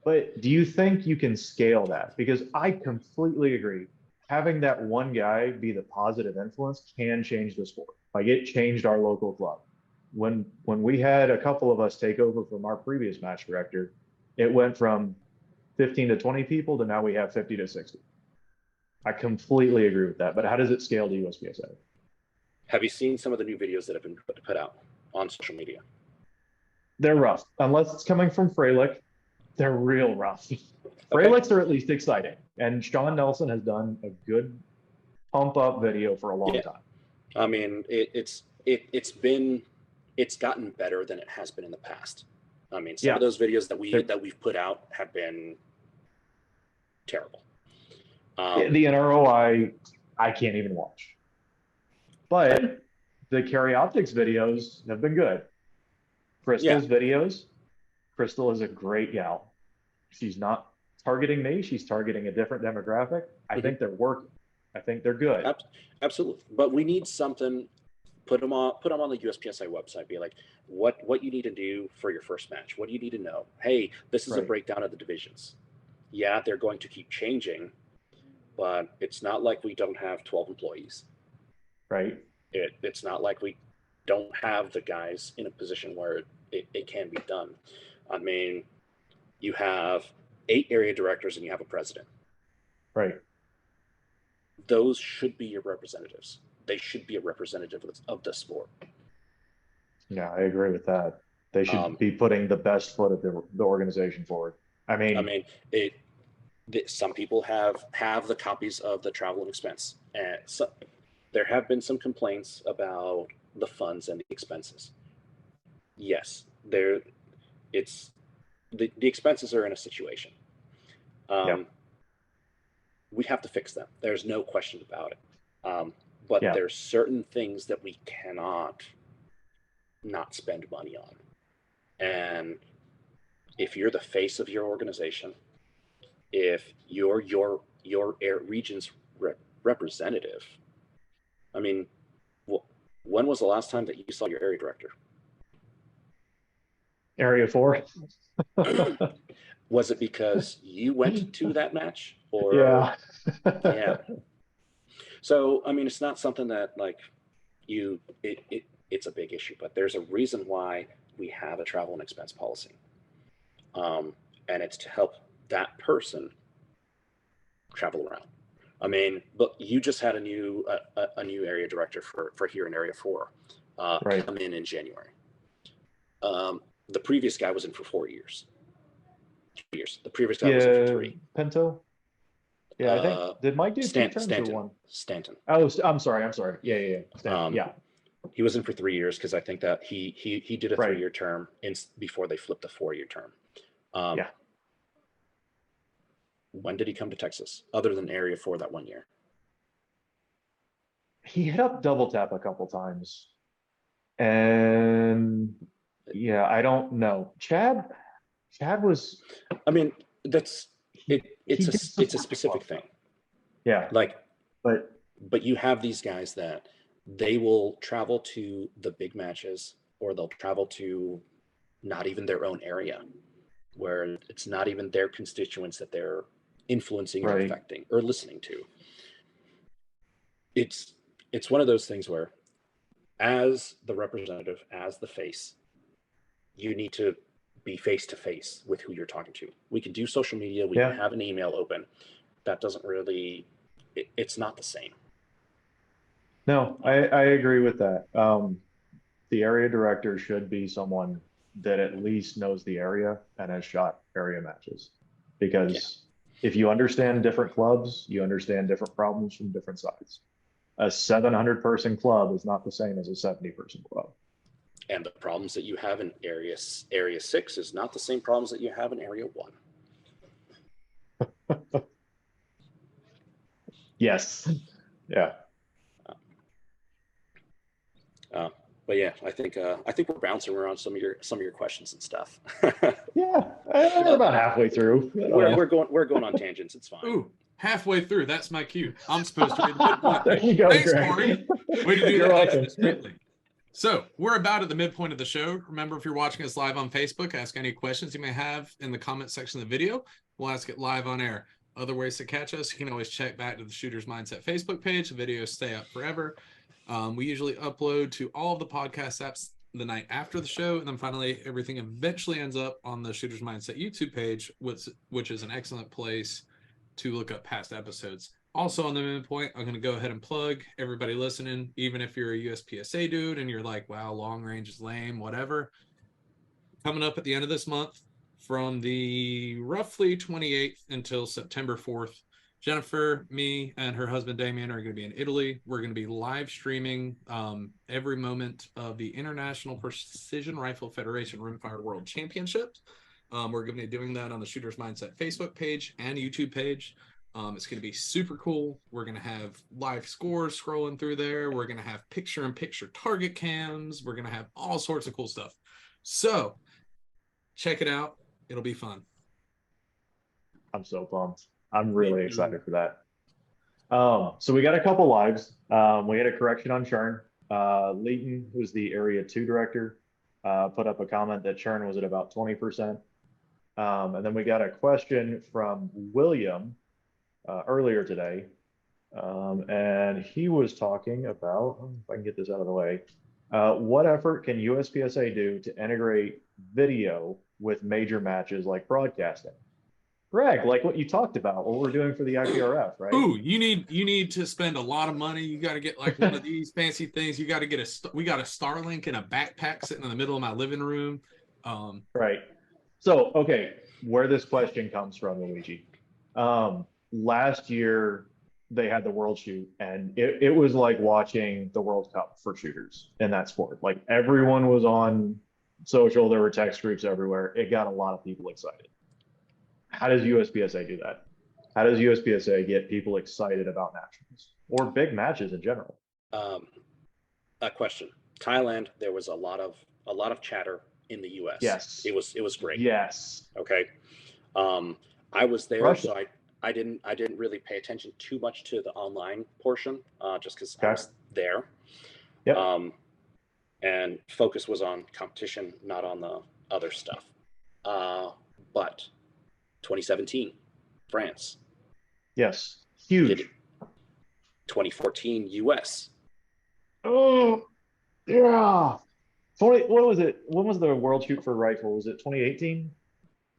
But do you think you can scale that? Because I completely agree. Having that one guy be the positive influence can change the sport. Like it changed our local club. When we had a couple of us take over from our previous match director, it went from 15 to 20 people to now we have 50 to 60. I completely agree with that. But how does it scale to USPSA? Have you seen some of the new videos that have been put out on social media? They're rough. Unless it's coming from Freilich, they're real rough. Freilicks are at least exciting. And Sean Nelson has done a good pump up video for a long time. I mean, it's gotten better than it has been in the past. I mean, some of those videos that we've put out have been terrible. The NRO I can't even watch. But the Carry Optics videos have been good. Crystal's videos, Crystal is a great gal. She's not targeting me. She's targeting a different demographic. I think they're working. I think they're good. Absolutely. But we need something, put them on the USPSA website. Be like, what you need to do for your first match. What do you need to know? Hey, this is a breakdown of the divisions. Yeah, they're going to keep changing, but it's not like we don't have 12 employees. Right. It's not like we don't have the guys in a position where it can be done. I mean, you have 8 area directors and you have a president. Right. Those should be your representatives. They should be a representative of the sport. Yeah, I agree with that. They should be putting the best foot of the organization forward. Some people have the copies of the travel and expense, and there have been some complaints about the funds and the expenses. Yes, it's the expenses are in a situation. Yeah. We have to fix them. There's no question about it. But Yeah. there's certain things that we cannot not spend money on. And if you're the face of your organization, if you're your region's representative, I mean, when was the last time that you saw your area director? Area 4. Was it because you went to that match, or Yeah. yeah? So I mean, it's not something that like it's a big issue, but there's a reason why we have a travel and expense policy, and it's to help that person travel around. I mean, but you just had a new area director for here in Area 4 Right. come in January. The previous guy was in for 4 years. 3 years. The previous guy was in for 3. Pinto. Yeah, I think did Mike do 2 terms Stanton. or 1? Stanton. Oh, I'm sorry. Yeah. Stanton. Yeah. He was in for 3 years because I think that he did a Right. 3-year term before they flipped a 4-year term. Yeah. When did he come to Texas, other than Area 4 that 1 year? He hit up Double Tap a couple times, and yeah, I don't know. Chad was. I mean, that's it. It's a specific thing. Yeah. Like, but you have these guys that they will travel to the big matches, or they'll travel to not even their own area, where it's not even their constituents that they're influencing or affecting or listening to. It's one of those things where, as the representative, as the face, you need to be face to face with who you're talking to. We can do social media, we can have an email open. That doesn't really, it's not the same. No, I agree with that. The area director should be someone that at least knows the area and has shot area matches, because if you understand different clubs, you understand different problems from different sides. A 700-person club is not the same as a 70-person club. And the problems that you have in area 6 is not the same problems that you have in area 1. Yes. Yeah. But yeah, I think we're bouncing around some of your questions and stuff. Yeah, we're about halfway through. We're going on tangents. It's fine. Ooh, halfway through. That's my cue. I'm supposed to read the midpoint. There you go, Thanks, Greg. Corey. Way to do You're that welcome. extra. So we're about at the midpoint of the show. Remember, if you're watching us live on Facebook, ask any questions you may have in the comment section of the video. We'll ask it live on air. Other ways to catch us, you can always check back to the Shooter's Mindset Facebook page. The videos stay up forever. We usually upload to all of the podcast apps the night after the show, and then finally everything eventually ends up on the Shooter's Mindset YouTube page, which is an excellent place to look up past episodes. Also on the midpoint, I'm going to go ahead and plug everybody listening, even if you're a USPSA dude and you're like, wow, long range is lame, whatever. Coming up at the end of this month, from the roughly 28th until September 4th, Jennifer, me, and her husband Damien are going to be in Italy. We're going to be live streaming every moment of the International Precision Rifle Federation Rimfire World Championships. We're going to be doing that on the Shooter's Mindset Facebook page and YouTube page. It's going to be super cool. We're going to have live scores scrolling through there. We're going to have picture-in-picture target cams. We're going to have all sorts of cool stuff. So check it out. It'll be fun. I'm so pumped. I'm really excited for that. So we got a couple lives. We had a correction on churn. Leighton, who's the Area 2 director, put up a comment that churn was at about 20%. And then we got a question from William earlier today. And he was talking about, if I can get this out of the way, what effort can USPSA do to integrate video with major matches like broadcasting? Greg, like what you talked about, what we're doing for the IPRF, right? Ooh, you need to spend a lot of money. You got to get like one of these fancy things. You got to get we got a Starlink in a backpack sitting in the middle of my living room. Right. So, okay, where this question comes from, Luigi. Last year, they had the World Shoot, and it was like watching the World Cup for shooters in that sport. Like everyone was on social, there were text groups everywhere. It got a lot of people excited. How does USPSA do that? How does USPSA get people excited about nationals or big matches in general? A question. Thailand, there was a lot of chatter in the US. Yes. It was great. Yes. Okay. I was there, Russia. so I didn't really pay attention too much to the online portion, just because I Okay. was there. Yep. And focus was on competition, not on the other stuff. But 2017, France. Yes. Huge. 2014, US. Oh, yeah. 20, what was it? When was the World Shoot for rifle? Was it 2018?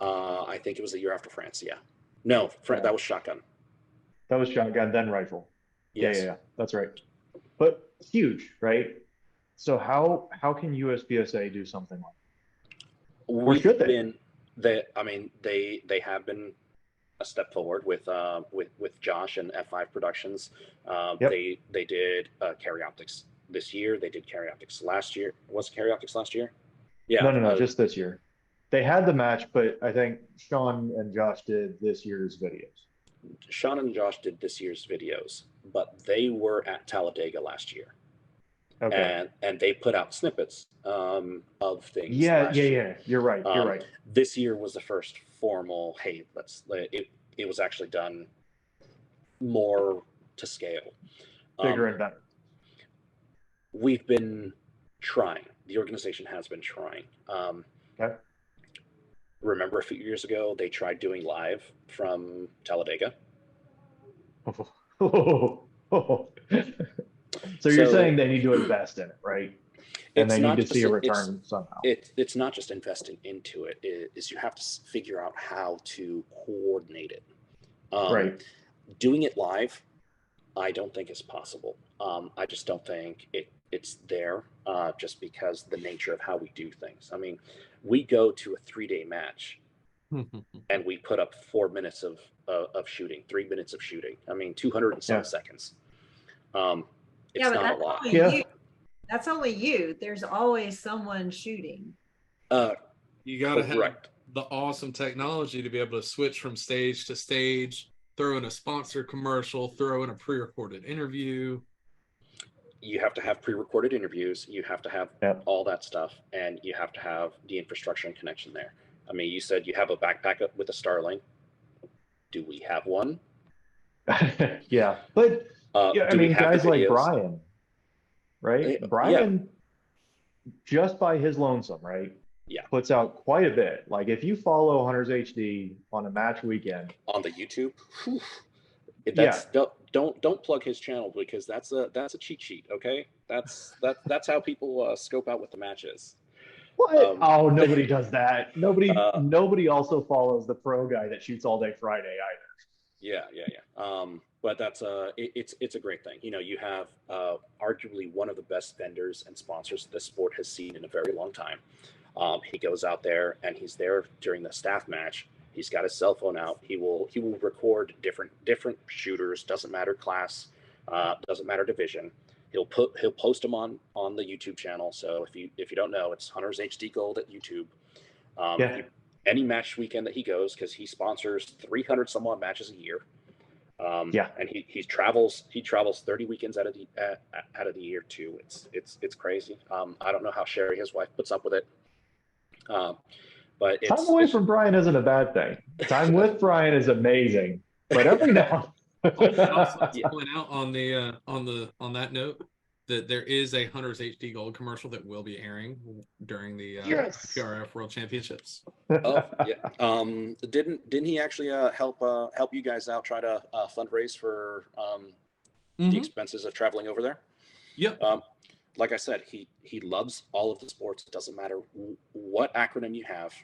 I think it was the year after France. Yeah. No, Yeah. that was shotgun. That was shotgun, then rifle. Yes. Yeah. That's right. But huge, right? So how can USPSA do something like that? Or should they? They have been a step forward with Josh and F5 Productions. Yep. They did Carry Optics this year. They did Carry Optics last year. Was it Carry Optics last year? Yeah. No, just this year. They had the match, but I think Sean and Josh did this year's videos. Sean and Josh did this year's videos, but they were at Talladega last year. Okay. And they put out snippets of things. Yeah. You're right. You're right. This year was the first formal. Hey, it was actually done more to scale, Bigger and better. We've been trying. The organization has been trying. Okay. Remember a few years ago, they tried doing live from Talladega. So you're saying they need to invest in it, right? And they need to see a return somehow. It's not just investing into it. Is you have to figure out how to coordinate it. Right. Doing it live, I don't think is possible. I just don't think it's there, just because the nature of how we do things. I mean, we go to a 3-day match and we put up 4 minutes of shooting, 3 minutes of shooting. I mean, 200 and some seconds. It's not a lot. That's only you. There's always someone shooting. You got to have the awesome technology to be able to switch from stage to stage, throw in a sponsor commercial, throw in a pre-recorded interview. You have to have pre-recorded interviews. You have to have all that stuff, and you have to have the infrastructure and connection there. I mean, you said you have a backpack with a Starlink. Do we have one? Yeah, but I mean, guys like Brian, right? Brian, just by his lonesome, right? Yeah, puts out quite a bit. Like if you follow Hunters HD on a match weekend on the YouTube, don't plug his channel, because that's a cheat sheet. Okay, that's how people scope out what the match is. What? Oh, nobody does that. Nobody also follows the pro guy that shoots all day Friday either. Yeah. But that's it's a great thing. You know, you have arguably one of the best vendors and sponsors this sport has seen in a very long time. He goes out there and he's there during the staff match. He's got his cell phone out. He will record different shooters. Doesn't matter class, doesn't matter division. He'll post them on the YouTube channel. So if you don't know, it's Hunters HD Gold at YouTube. Any match weekend that he goes, because he sponsors 300 some odd matches a year. And he travels 30 weekends out of the year too. It's crazy. I don't know how Sherry, his wife, puts up with it. But time away from Brian isn't a bad thing. Time with Brian is amazing. But every now point out on that note that there is a Hunters HD Gold commercial that will be airing during the PRF World Championships. Oh yeah. Didn't he actually help you guys out, try to fundraise for the expenses of traveling over there? Yep. Like I said, he loves all of the sports. It doesn't matter what acronym you have.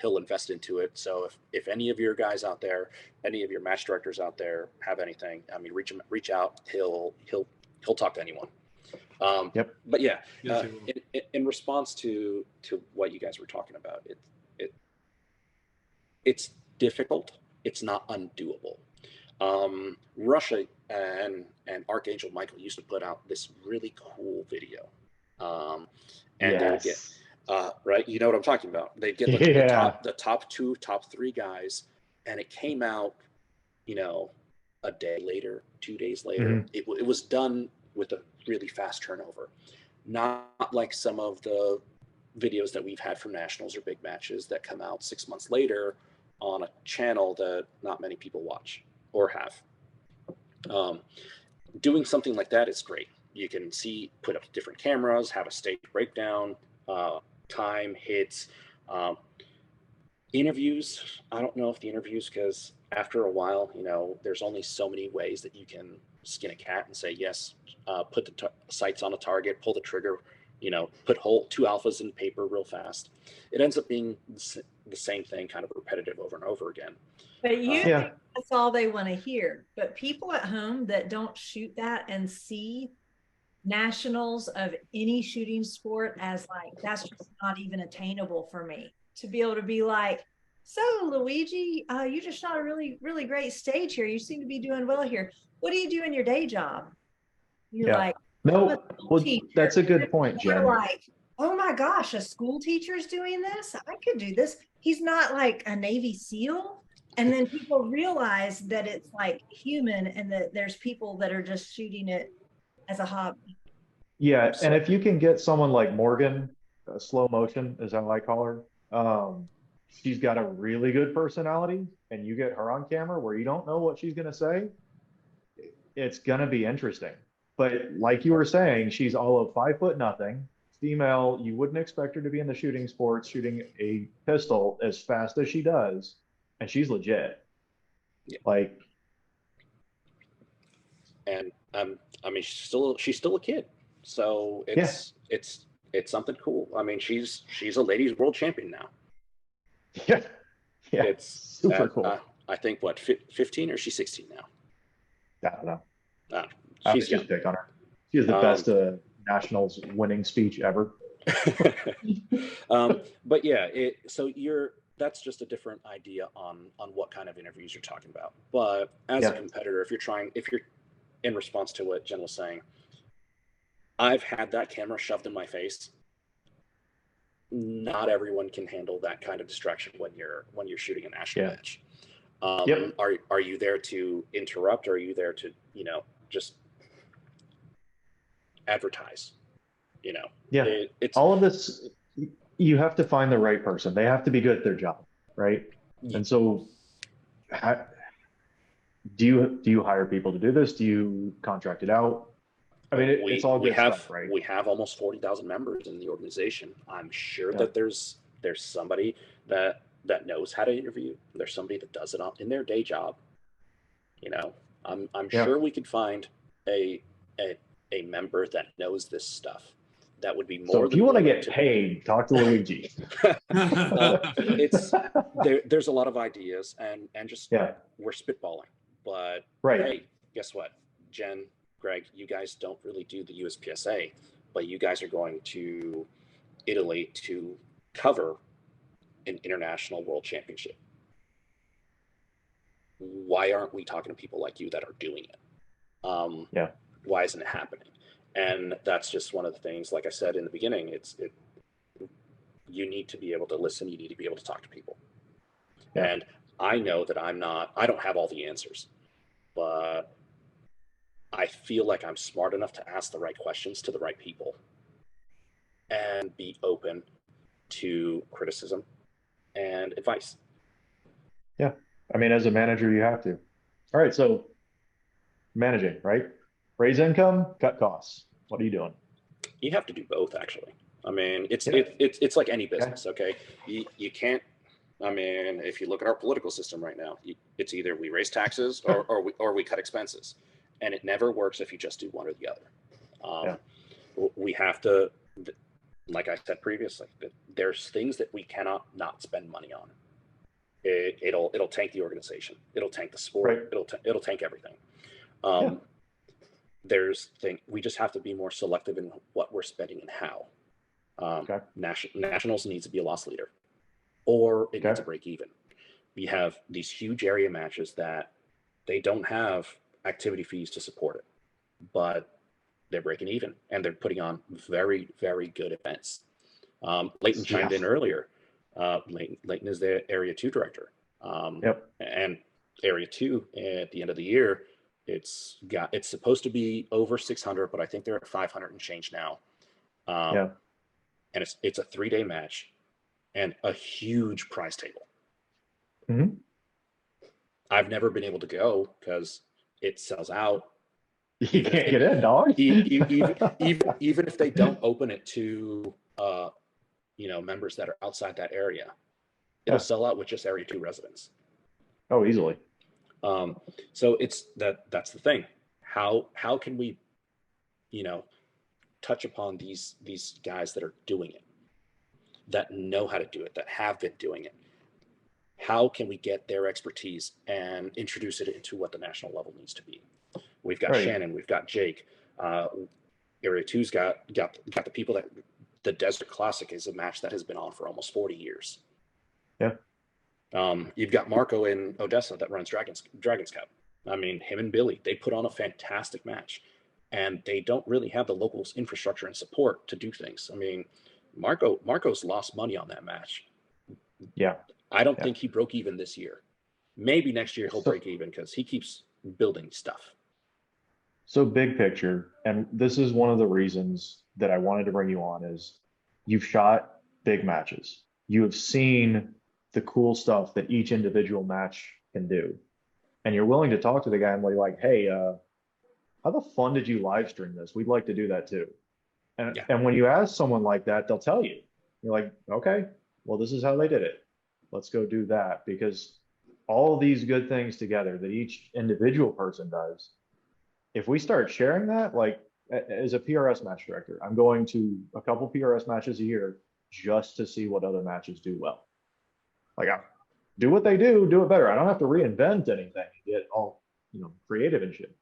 He'll invest into it. So if any of your guys out there, any of your match directors out there have anything, I mean, reach out. He'll talk to anyone. But yeah, in response to what you guys were talking about, it's difficult. It's not undoable. Russia and Archangel Michael used to put out this really cool video, and they would get Yes. right. You know what I'm talking about? They'd get Yeah. the top 2, top 3 guys, and it came out, you know, a day later, 2 days later. Mhm. It was done with a really fast turnover, not like some of the videos that we've had from nationals or big matches that come out 6 months later on a channel that not many people watch or have. Doing something like that is great. You can see, put up different cameras, have a stage breakdown, time, hits, interviews. I don't know if the interviews, because after a while, you know, there's only so many ways that you can skin a cat and say yes, put the sights on a target, pull the trigger, you know, put whole 2 alphas in paper real fast. It ends up being the same thing, kind of repetitive over and over again. But you Yeah. think that's all they want to hear. But people at home that don't shoot that and see nationals of any shooting sport as like, that's just not even attainable for me to be able to be like, so Luigi, you just shot a really, really great stage here. You seem to be doing well here. What do you do in your day job? You're Yeah. like, No, I'm a school well, teacher. that's a good point, You're Jen. like, oh my gosh, a school teacher's doing this? I could do this. He's not like a Navy SEAL. And then people realize that it's like human and that there's people that are just shooting it as a hobby. Yeah, and if you can get someone like Morgan, slow motion is how I call her. She's got a really good personality, and you get her on camera where you don't know what she's gonna say, it's gonna be interesting. But like you were saying, she's all of 5 foot nothing, female. You wouldn't expect her to be in the shooting sports, shooting a pistol as fast as she does, and she's legit. Yeah. Like, And I mean, she's still a kid, so it's something cool. I mean, she's a ladies world champion now. yeah, yeah, It's super cool. I think what 15 or she's 16 now. I don't know. She's She's just pick on her. She has the best nationals winning speech ever. But yeah, so that's just a different idea on what kind of interviews you're talking about. But as a competitor, if you're in response to what Jen was saying, I've had that camera shoved in my face. Not everyone can handle that kind of distraction when you're shooting a national match. Are you there to interrupt, or are you there to, you know, just advertise? You know, it's all of this. You have to find the right person. They have to be good at their job, right? And so, do you hire people to do this? Do you contract it out? I mean, it's all good stuff, right? We have almost 40,000 members in the organization. I'm sure that there's somebody that knows how to interview. There's somebody that does it in their day job. You know, I'm sure we could find a member that knows this stuff. That would be more. So if you want to get paid, talk to Luigi. There's a lot of ideas, and just we're spitballing. But hey, guess what, Jen, Greg, you guys don't really do the USPSA, but you guys are going to Italy to cover an international world championship. Why aren't we talking to people like you that are doing it? Why isn't it happening? And that's just one of the things, like I said in the beginning, you need to be able to listen. You need to be able to talk to people. And I know that I don't have all the answers, but I feel like I'm smart enough to ask the right questions to the right people and be open to criticism and advice. Yeah. I mean, as a manager, you have to. All right. So managing, right? Raise income, cut costs. What are you doing? You have to do both, actually. I mean, it's like any business. Okay. You can't, I mean, if you look at our political system right now, it's either we raise taxes or we cut expenses, and it never works if you just do one or the other. We have to, like I said previously, there's things that we cannot not spend money on. It'll tank the organization. It'll tank the sport. It'll tank everything. We just have to be more selective in what we're spending and how. Nationals needs to be a loss leader, or it needs to break even. We have these huge area matches that They don't have activity fees to support it, but they're breaking even and they're putting on very, very good events. Leighton chimed in earlier. Leighton is the Area 2 director. Yep. And Area 2 at the end of the year, it's supposed to be over 600, but I think they're at 500 and change now. Yeah. And it's a 3-day match and a huge prize table. Mm-hmm. I've never been able to go because it sells out. You can't get in, dog. even if they don't open it to members that are outside that area, it'll sell out with just Area 2 residents. Oh, easily. So that's the thing. How can we, touch upon these guys that are doing it, that know how to do it, that have been doing it? How can we get their expertise and introduce it into what the national level needs to be? We've got Shannon, we've got Jake. Area 2's got the people that the Desert Classic is a match that has been on for almost 40 years. Yeah. You've got Marco in Odessa that runs Dragons Cup. I mean, him and Billy, they put on a fantastic match, and they don't really have the local infrastructure and support to do things. I mean, Marco's lost money on that match. Yeah. I don't think he broke even this year. Maybe next year he'll break even because he keeps building stuff. So big picture, and this is one of the reasons that I wanted to bring you on, is you've shot big matches. You have seen the cool stuff that each individual match can do. And you're willing to talk to the guy and be like, hey, how the fun did you live stream this? We'd like to do that too. And when you ask someone like that, they'll tell you. You're like, okay, well, this is how they did it. Let's go do that. Because all these good things together that each individual person does, if we start sharing that, like as a PRS match director, I'm going to a couple PRS matches a year just to see what other matches do well. Like, do what they do it better. I don't have to reinvent anything and get all, creative and shit.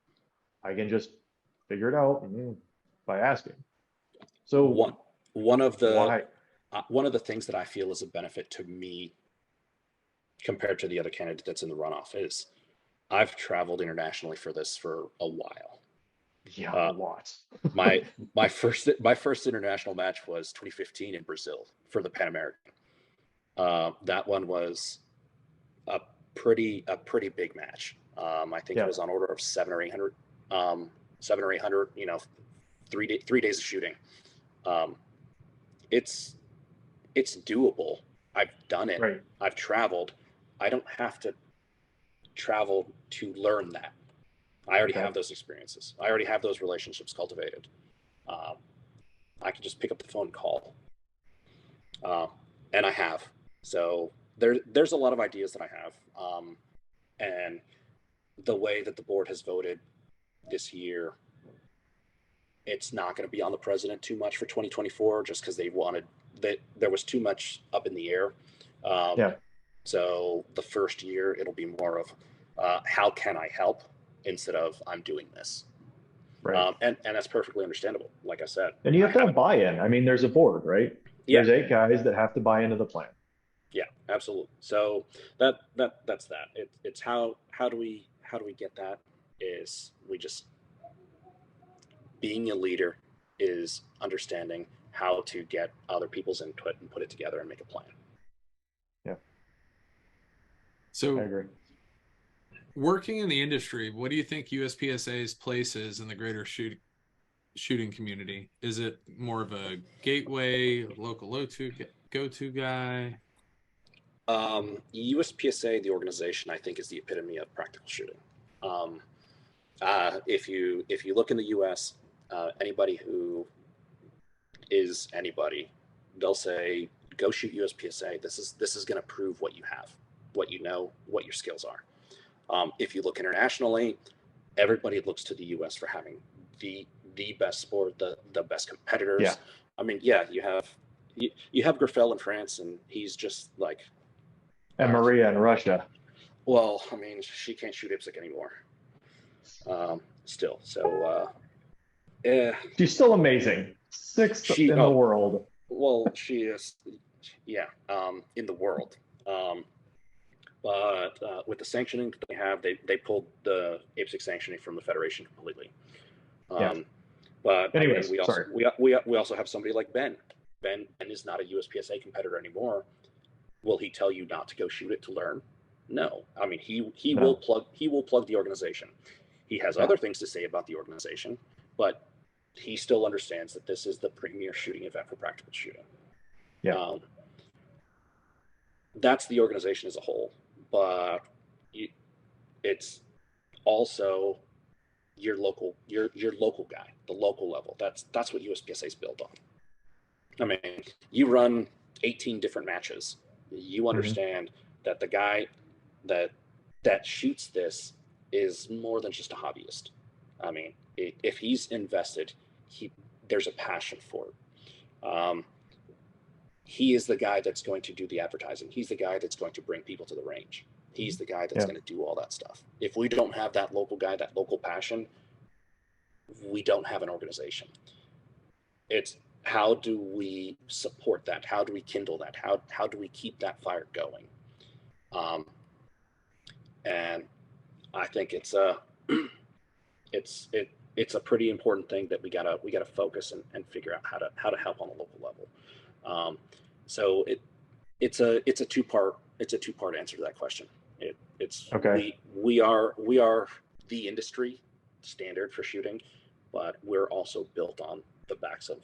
I can just figure it out by asking. So one of the things that I feel is a benefit to me compared to the other candidate that's in the runoff is I've traveled internationally for this for a while. Yeah, lots. my first international match was 2015 in Brazil for the Pan American. That one was a pretty big match. I think it was on order of 700 or 800. 3 days of shooting. It's doable. I've done it. Right. I've traveled. I don't have to travel to learn that. I already have those experiences. I already have those relationships cultivated. I can just pick up the phone and call. And I have. So there's a lot of ideas that I have. And the way that the board has voted this year, it's not going to be on the president too much for 2024, just because they wanted that there was too much up in the air. So the first year it'll be more of how can I help instead of I'm doing this. Right. And that's perfectly understandable. Like I said, and you have to have buy-in. I mean, there's a board, right? Yeah. There's 8 guys that have to buy into the plan. Yeah, absolutely. So that's that. It's how do we get that? Is we just being a leader is understanding how to get other people's input and put it together and make a plan. Yeah. So I agree. Working in the industry, what do you think USPSA's place is in the greater shooting community? Is it more of a gateway, local go-to guy? USPSA, the organization, I think is the epitome of practical shooting. If you look in the U.S., anybody who is anybody, they'll say, "Go shoot USPSA. This is going to prove what you have, what you know, what your skills are." If you look internationally, everybody looks to the U.S. for having the best sport, the best competitors. Yeah. I mean, you have Griffel in France, and he's just like. And Maria in Russia. Well, I mean, she can't shoot IPSC anymore. Still, so yeah. She's still amazing. 6th in the world. Well, she is, yeah, in the world. But with the sanctioning that they have, they pulled the APSIC sanctioning from the federation completely. Yeah. But Anyways, I mean, we also we also have somebody like Ben. Ben is not a USPSA competitor anymore. Will he tell you not to go shoot it to learn? No. I mean, he No. will plug the organization. He has Yeah. other things to say about the organization, but he still understands that this is the premier shooting event for practical shooting. Yeah. That's the organization as a whole, but it's also your local guy, the local level. That's what USPSA is built on. I mean, you run 18 different matches. You understand that the guy that shoots this is more than just a hobbyist. I mean, if he's invested, there's a passion for it. He is the guy that's going to do the advertising. He's the guy that's going to bring people to the range. He's the guy that's going to do all that stuff. If we don't have that local guy, that local passion, we don't have an organization. It's how do we support that? How do we kindle that? How do we keep that fire going? And I think it's a pretty important thing that we gotta focus and figure out how to help on a local level. So it's a two-part answer to that question. It's okay. We are the industry standard for shooting, but we're also built on the backs of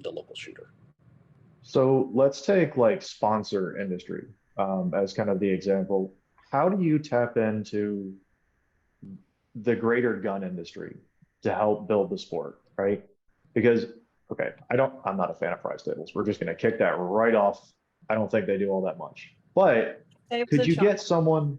the local shooter. So let's take like sponsor industry as kind of the example. How do you tap into the greater gun industry to help build the sport, right? Because okay, I'm not a fan of prize tables. We're just going to kick that right off. I don't think they do all that much. But could you get someone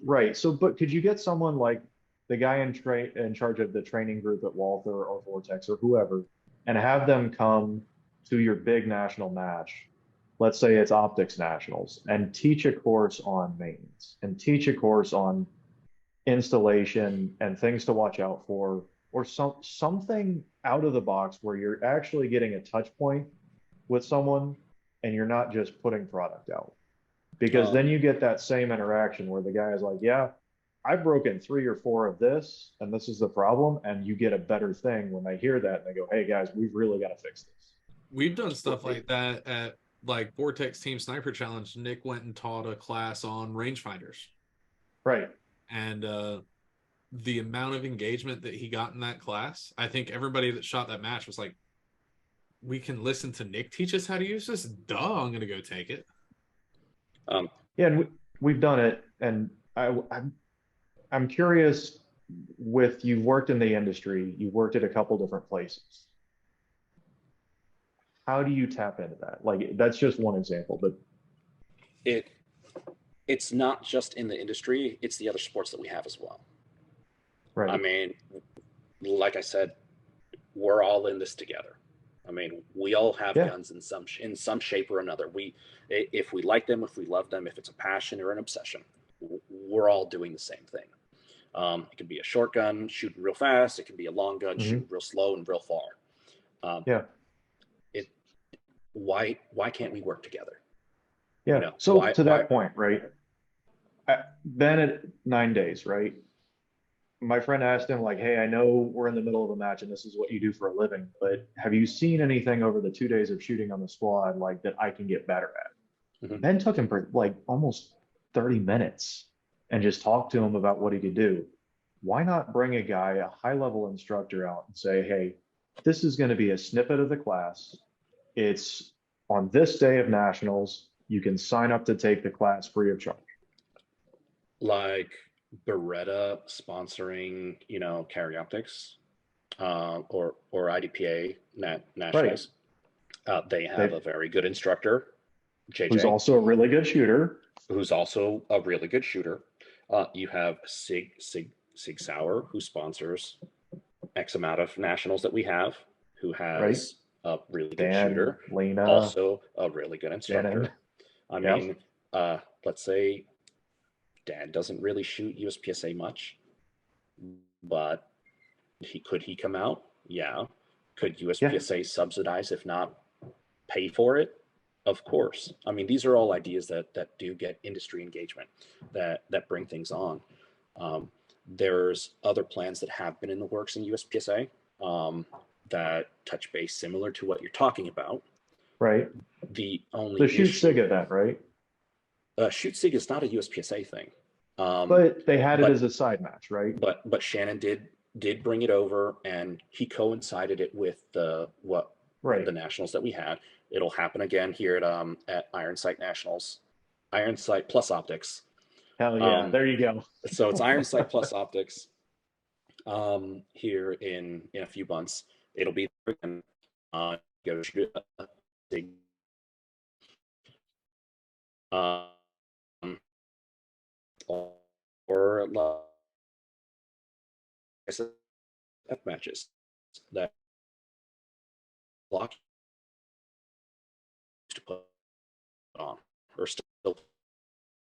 right? So, but could you get someone like the guy in charge of the training group at Walther or Vortex or whoever, and have them come to your big national match? Let's say it's optics nationals, and teach a course on mains and teach a course on installation and things to watch out for, or something out of the box where you're actually getting a touch point with someone and you're not just putting product out. Because then you get that same interaction where the guy is like, yeah, I've broken 3 or 4 of this, and this is the problem. And you get a better thing when they hear that and they go, hey guys, we've really got to fix this. We've done stuff like that at like Vortex Team Sniper Challenge. Nick went and taught a class on rangefinders. Right. And the amount of engagement that he got in that class, I think everybody that shot that match was like, we can listen to Nick teach us how to use this. Duh, I'm going to go take it. Yeah, and we've done it. And I'm curious, with you've worked in the industry, you worked at a couple different places. How do you tap into that? Like, that's just one example, but it's not just in the industry, it's the other sports that we have as well. Right. I mean, like I said, we're all in this together. I mean, we all have guns in some shape or another. If we like them, if we love them, if it's a passion or an obsession, we're all doing the same thing. It can be a short gun shooting real fast. It can be a long gun shooting real slow and real far. Why can't we work together? Yeah. You know, so to that point, right? Then at 9 days, right? My friend asked him like, hey, I know we're in the middle of a match and this is what you do for a living, but have you seen anything over the 2 days of shooting on the squad like that I can get better at? Ben took him for like almost 30 minutes and just talked to him about what he could do. Why not bring a guy, a high-level instructor out and say, hey, this is going to be a snippet of the class. It's on this day of nationals. You can sign up to take the class free of charge. Like Beretta sponsoring, Carry Optics, or IDPA nationals. Right. They have a very good instructor, JJ, who's also a really good shooter. You have Sig Sauer, who sponsors X amount of nationals that we have, who has a really good shooter, Lena, also a really good instructor. I mean, let's say Dan doesn't really shoot USPSA much, but could he come out? Yeah. Could USPSA subsidize, if not pay for it? Of course. I mean, these are all ideas that do get industry engagement, that bring things on. There's other plans that have been in the works in USPSA that touch base similar to what you're talking about. Right. The only The shoot issue, SIG event, right? shoot SIG is not a USPSA thing. But they had it but- as a side match, right? But Shannon did bring it over, and he coincided it with the nationals that we had. It'll happen again here at Iron Sight Nationals, Iron Sight plus optics. Hell yeah, there you go. So it's Iron Sight plus optics here in a few months. It'll be again, go shoot a big or F matches that block to put on or still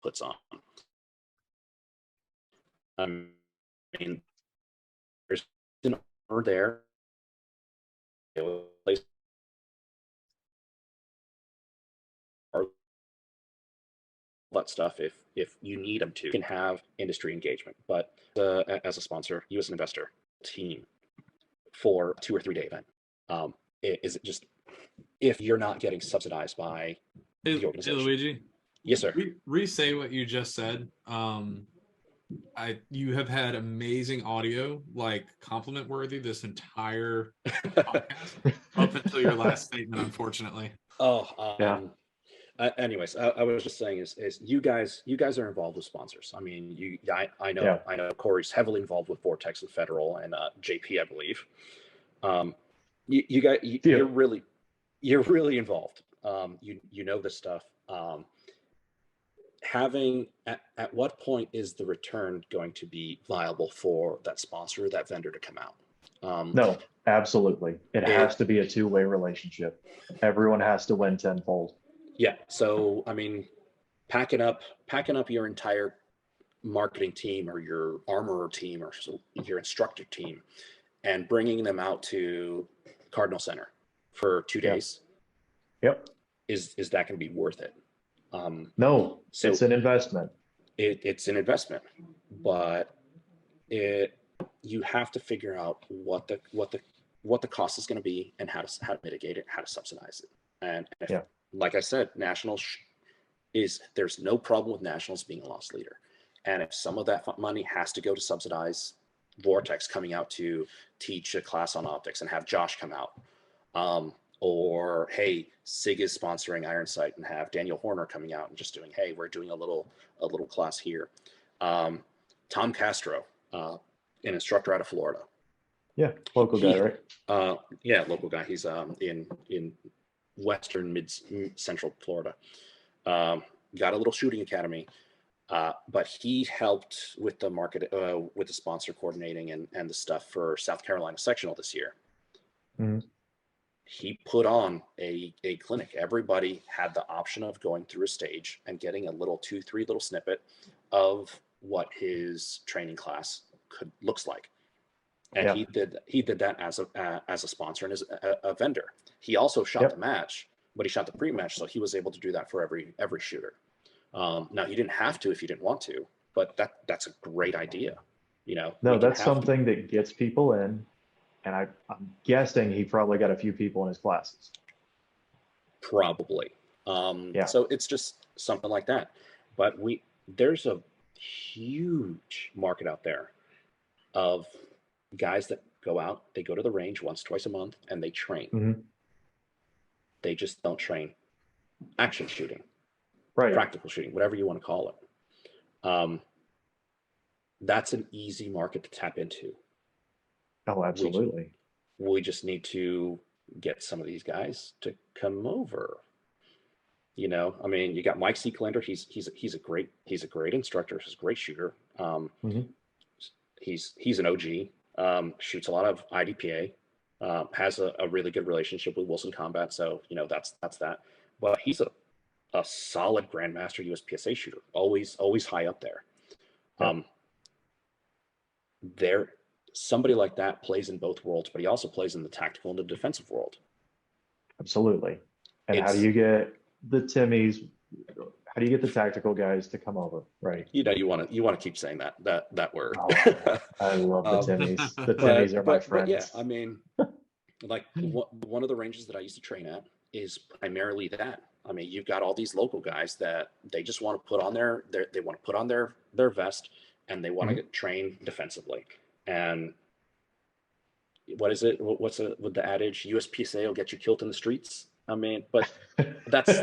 puts on. I mean, there's an order there. Place that stuff if you need them to. You can have industry engagement, but as a sponsor, you as an investor team for a 2 or 3 day event, is it just if you're not getting subsidized by the organization? Hey, Luigi. Yes, sir. Re-say what you just said. You have had amazing audio, like compliment worthy this entire podcast up until your last statement, unfortunately. Yeah. Anyways, I was just saying is you guys are involved with sponsors. I mean, I know Corey's heavily involved with Vortex and Federal and JP, I believe. You guys, you're really involved. You know this stuff. At what point is the return going to be viable for that sponsor, that vendor to come out? No, absolutely. It has to be a two-way relationship. Everyone has to win tenfold. Yeah. So, I mean, packing up your entire marketing team or your armorer team or your instructor team and bringing them out to Cardinal Center for 2 days. Yep. Is that going to be worth it? No, so it's an investment. It's an investment, but you have to figure out what the cost is going to be and how to mitigate it, how to subsidize it. And like I said, nationals there's no problem with nationals being a loss leader. And if some of that money has to go to subsidize Vortex coming out to teach a class on optics and have Josh come out, or hey, SIG is sponsoring Iron Sight and have Daniel Horner coming out and just doing, hey, we're doing a little class here. Tom Castro, an instructor out of Florida. Yeah, local guy, right? Yeah, local guy. He's in western mid central Florida. Got a little shooting academy, but he helped with the market, with the sponsor coordinating and the stuff for South Carolina sectional this year. Mm-hmm. He put on a clinic. Everybody had the option of going through a stage and getting a little 2-3 little snippet of what his training class looks like. And he did that as a sponsor and as a vendor. He also shot the match, but he shot the pre-match, so he was able to do that for every shooter. Now he didn't have to if he didn't want to, but that's a great idea. No, that's something that gets people in, and I'm guessing he probably got a few people in his classes. Probably. So it's just something like that. But there's a huge market out there of guys that go out, they go to the range once, twice a month, and they train. Mm-hmm. They just don't train action shooting, right? Practical shooting, whatever you want to call it. That's an easy market to tap into. Oh, absolutely. We just need to get some of these guys to come over. I mean, you got Mike Seeklander. He's a great instructor. He's a great shooter. Mm-hmm. He's an OG. Shoots a lot of IDPA. Has a really good relationship with Wilson Combat. So that's that. But he's a solid Grandmaster USPSA shooter. Always high up there. Yeah. Somebody like that plays in both worlds, but he also plays in the tactical and the defensive world. Absolutely. And how do you get the Timmies, how do you get the tactical guys to come over, right? You know, you want to keep saying that word. Oh, I love the Timmies. The But, Timmies are my but yeah, friends. I mean, like one of the ranges that I used to train at is primarily that. I mean, you've got all these local guys that they just want to put on they want to put on their vest, and they want to get trained defensively. And what is it? What's with the adage? USPSA will get you killed in the streets. I mean, but that's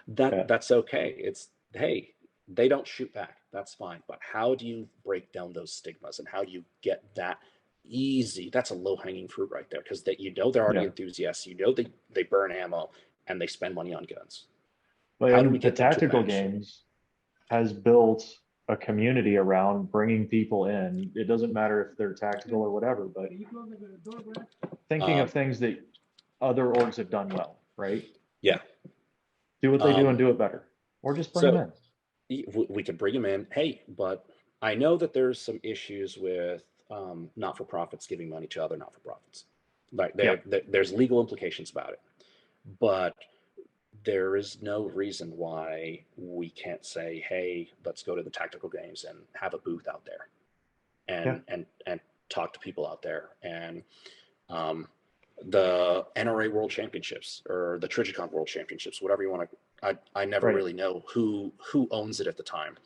that's okay. It's, hey, they don't shoot back. That's fine. But how do you break down those stigmas, and how do you get that easy? That's a low hanging fruit right there, because that, you know, they're already enthusiasts. You know, they burn ammo and they spend money on guns. Well, How do we the get them to tactical match? games has built a community around bringing people in. It doesn't matter if they're tactical or whatever, but thinking of things that other orgs have done well, right? Yeah. Do what they do and do it better, or just bring them in. We could bring them in. Hey, but I know that there's some issues with not-for-profits giving money to other not-for-profits. Like there's legal implications about it, but there is no reason why we can't say, hey, let's go to the tactical games and have a booth out there, and talk to people out there. And the NRA World Championships or the Trigicon World Championships, whatever you want to. I never really know who owns it at the time.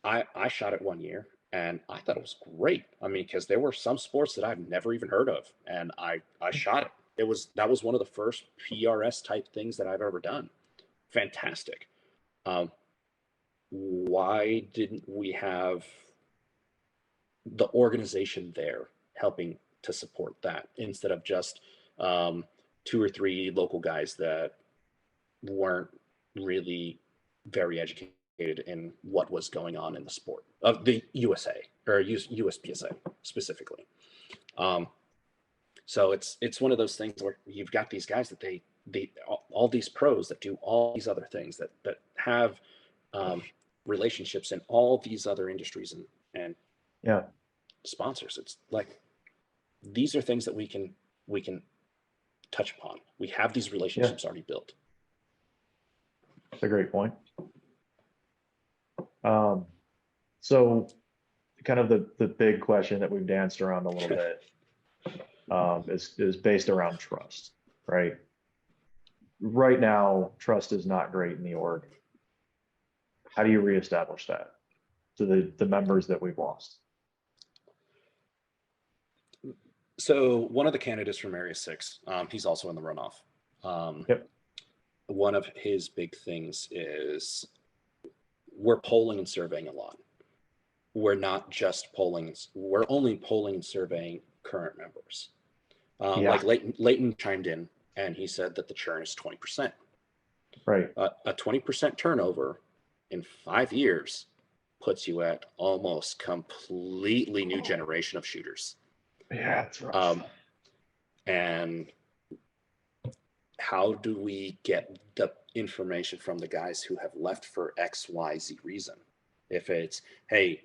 I shot it one year, and I thought it was great. I mean, because there were some sports that I've never even heard of, and I shot it. That was one of the first PRS type things that I've ever done. Fantastic. Why didn't we have the organization there helping to support that, instead of just 2 or 3 local guys that weren't really very educated in what was going on in the sport of the USA or USPSA specifically? So it's one of those things where you've got these guys that all these pros that do all these other things that have relationships in all these other industries and sponsors. It's like, these are things that we can touch upon. We have these relationships already built. That's a great point. So kind of the big question that we've danced around a little bit is based around trust, right? Right now, trust is not great in the org. How do you reestablish that to the members that we've lost? So one of the candidates from Area 6, he's also in the runoff. One of his big things is we're polling and surveying a lot. We're not just polling, we're only polling and surveying current members. Like Leighton chimed in and he said that the churn is 20%. Right. A 20% turnover in 5 years puts you at almost completely new generation of shooters. Yeah, that's right. And how do we get the information from the guys who have left for XYZ reason? If it's, hey,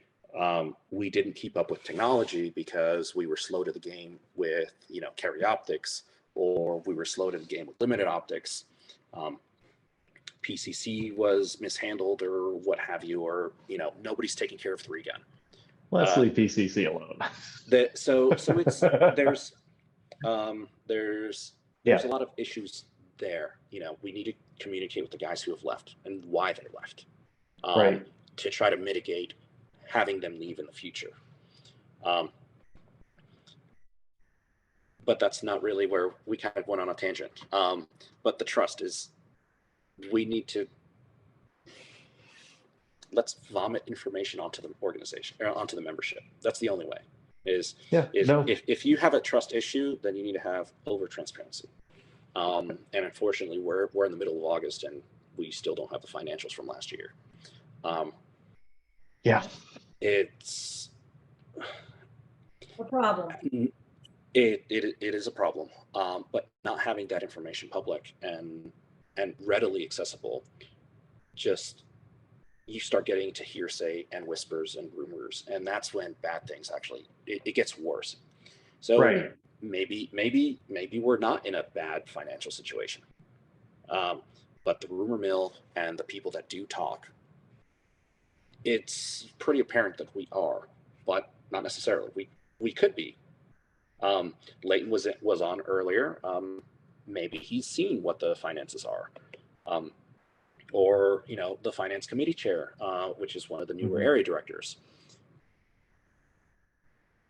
we didn't keep up with technology because we were slow to the game with, carry optics, or we were slow to the game with limited optics. PCC was mishandled or what have you, or, nobody's taking care of 3-gun. Let's leave PCC alone. So it's, there's a lot of issues there. We need to communicate with the guys who have left and why they left, to try to mitigate having them leave in the future. But that's not really where we kind of went on a tangent. But the trust is, we need to, let's vomit information onto the organization or onto the membership. That's the only way. If you have a trust issue, then you need to have over transparency. And unfortunately, we're in the middle of August and we still don't have the financials from last year. It's a problem. It is a problem. But not having that information public and readily accessible, just, you start getting to hearsay and whispers and rumors, and that's when bad things actually, it gets worse. So maybe we're not in a bad financial situation. But the rumor mill and the people that do talk, it's pretty apparent that we are, but not necessarily. We could be. Leighton was on earlier. Maybe he's seen what the finances are, or the finance committee chair, which is one of the newer area directors.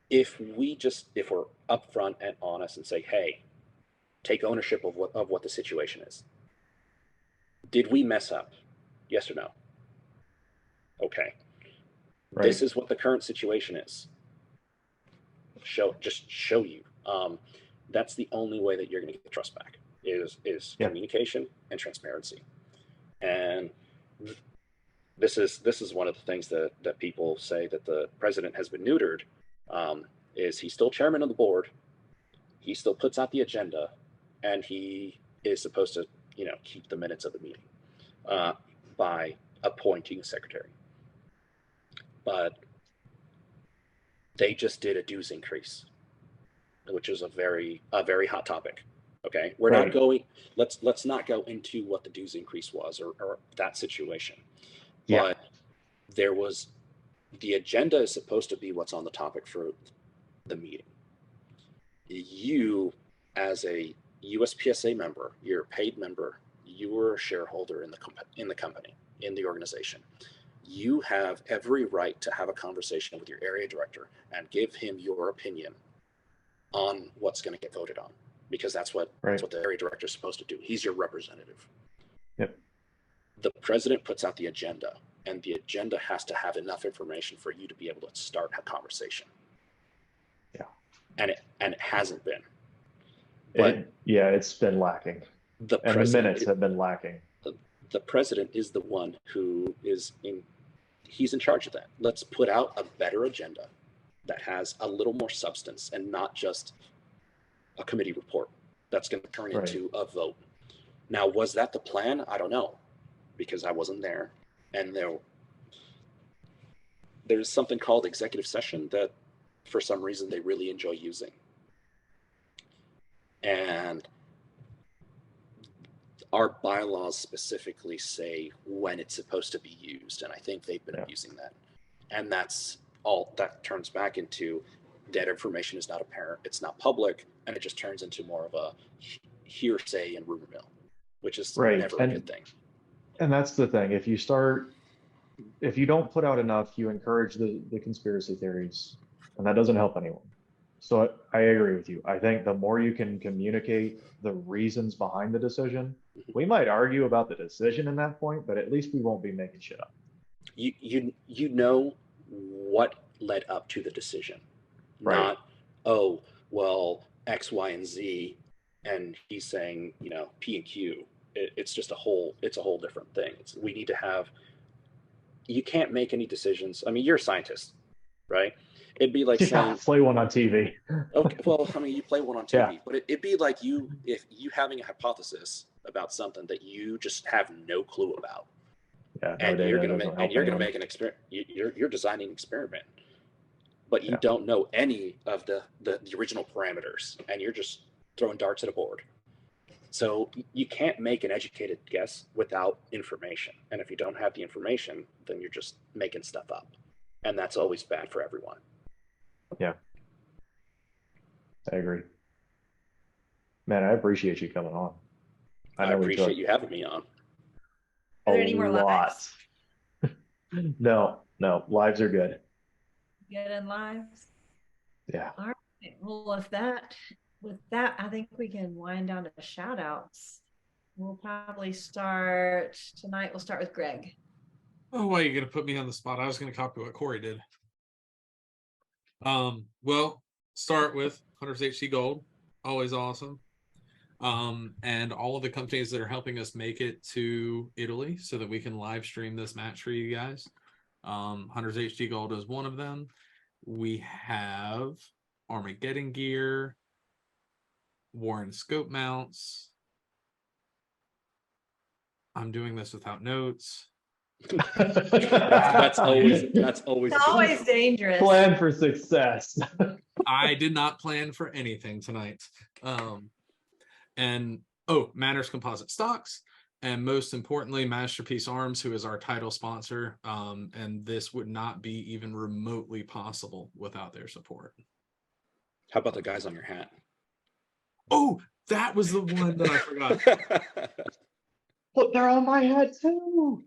If we're upfront and honest and say, hey, take ownership of what the situation is. Did we mess up? Yes or no? Okay. Right. This is what the current situation is. Just show you. That's the only way that you're going to get the trust back is communication and transparency. And this is one of the things that people say that the president has been neutered. Is he's still chairman of the board? He still puts out the agenda, and he is supposed to keep the minutes of the meeting by appointing a secretary. But they just did a dues increase, which is a very hot topic. Okay, we're not going. Let's not go into what the dues increase was or that situation. Yeah. But the agenda is supposed to be what's on the topic for the meeting. You, as a USPSA member, you're a paid member. You are a shareholder in the company, in the organization. You have every right to have a conversation with your area director and give him your opinion on what's going to get voted on, because that's what the area director is supposed to do. He's your representative. Yep. The president puts out the agenda, and the agenda has to have enough information for you to be able to start a conversation. Yeah. And it hasn't been. But it's been lacking. The minutes have been lacking. The president is the one who he's in charge of that. Let's put out a better agenda that has a little more substance and not just a committee report that's going to turn into a vote. Now, was that the plan? I don't know, because I wasn't there. And there's something called executive session that for some reason they really enjoy using. And our bylaws specifically say when it's supposed to be used, and I think they've been abusing that. And that's all that turns back into that information is not apparent, it's not public, and it just turns into more of a hearsay and rumor mill, which is never a good thing. And that's the thing. If you don't put out enough, you encourage the conspiracy theories, and that doesn't help anyone. So I agree with you. I think the more you can communicate the reasons behind the decision, we might argue about the decision in that point, but at least we won't be making shit up. You know what led up to the decision, not, oh, well, X, Y, and Z, and he's saying, P and Q. It's just it's a whole different thing. We need to have, you can't make any decisions. I mean, you're a scientist, right? It'd be like saying, play one on TV. Okay, well, I mean, you play one on TV, but it'd be like if you having a hypothesis about something that you just have no clue about. Yeah, and you're gonna make an experiment. You're designing an experiment, but you don't know any of the original parameters, and you're just throwing darts at a board. So you can't make an educated guess without information. And if you don't have the information, then you're just making stuff up, and that's always bad for everyone. Yeah, I agree. Man, I appreciate you coming on. I appreciate you having me on. Are there any more lives? No, lives are good. Good in lives? Yeah. All right. Well, with that, I think we can wind down to shout outs. We'll probably start tonight. We'll start with Greg. Oh, why are you going to put me on the spot? I was going to copy what Corey did. Well, start with Hunters HC Gold, always awesome. And all of the companies that are helping us make it to Italy so that we can live stream this match for you guys. Hunters HC Gold is one of them. We have Armageddon Gear, Warren Scope Mounts. I'm doing this without notes. That's always It's always dangerous. Plan for success. I did not plan for anything tonight. And Manners Composite Stocks, and most importantly, Masterpiece Arms, who is our title sponsor. And this would not be even remotely possible without their support. How about the guys on your hat? Oh, that was the one that I forgot. Look, they're on my head too.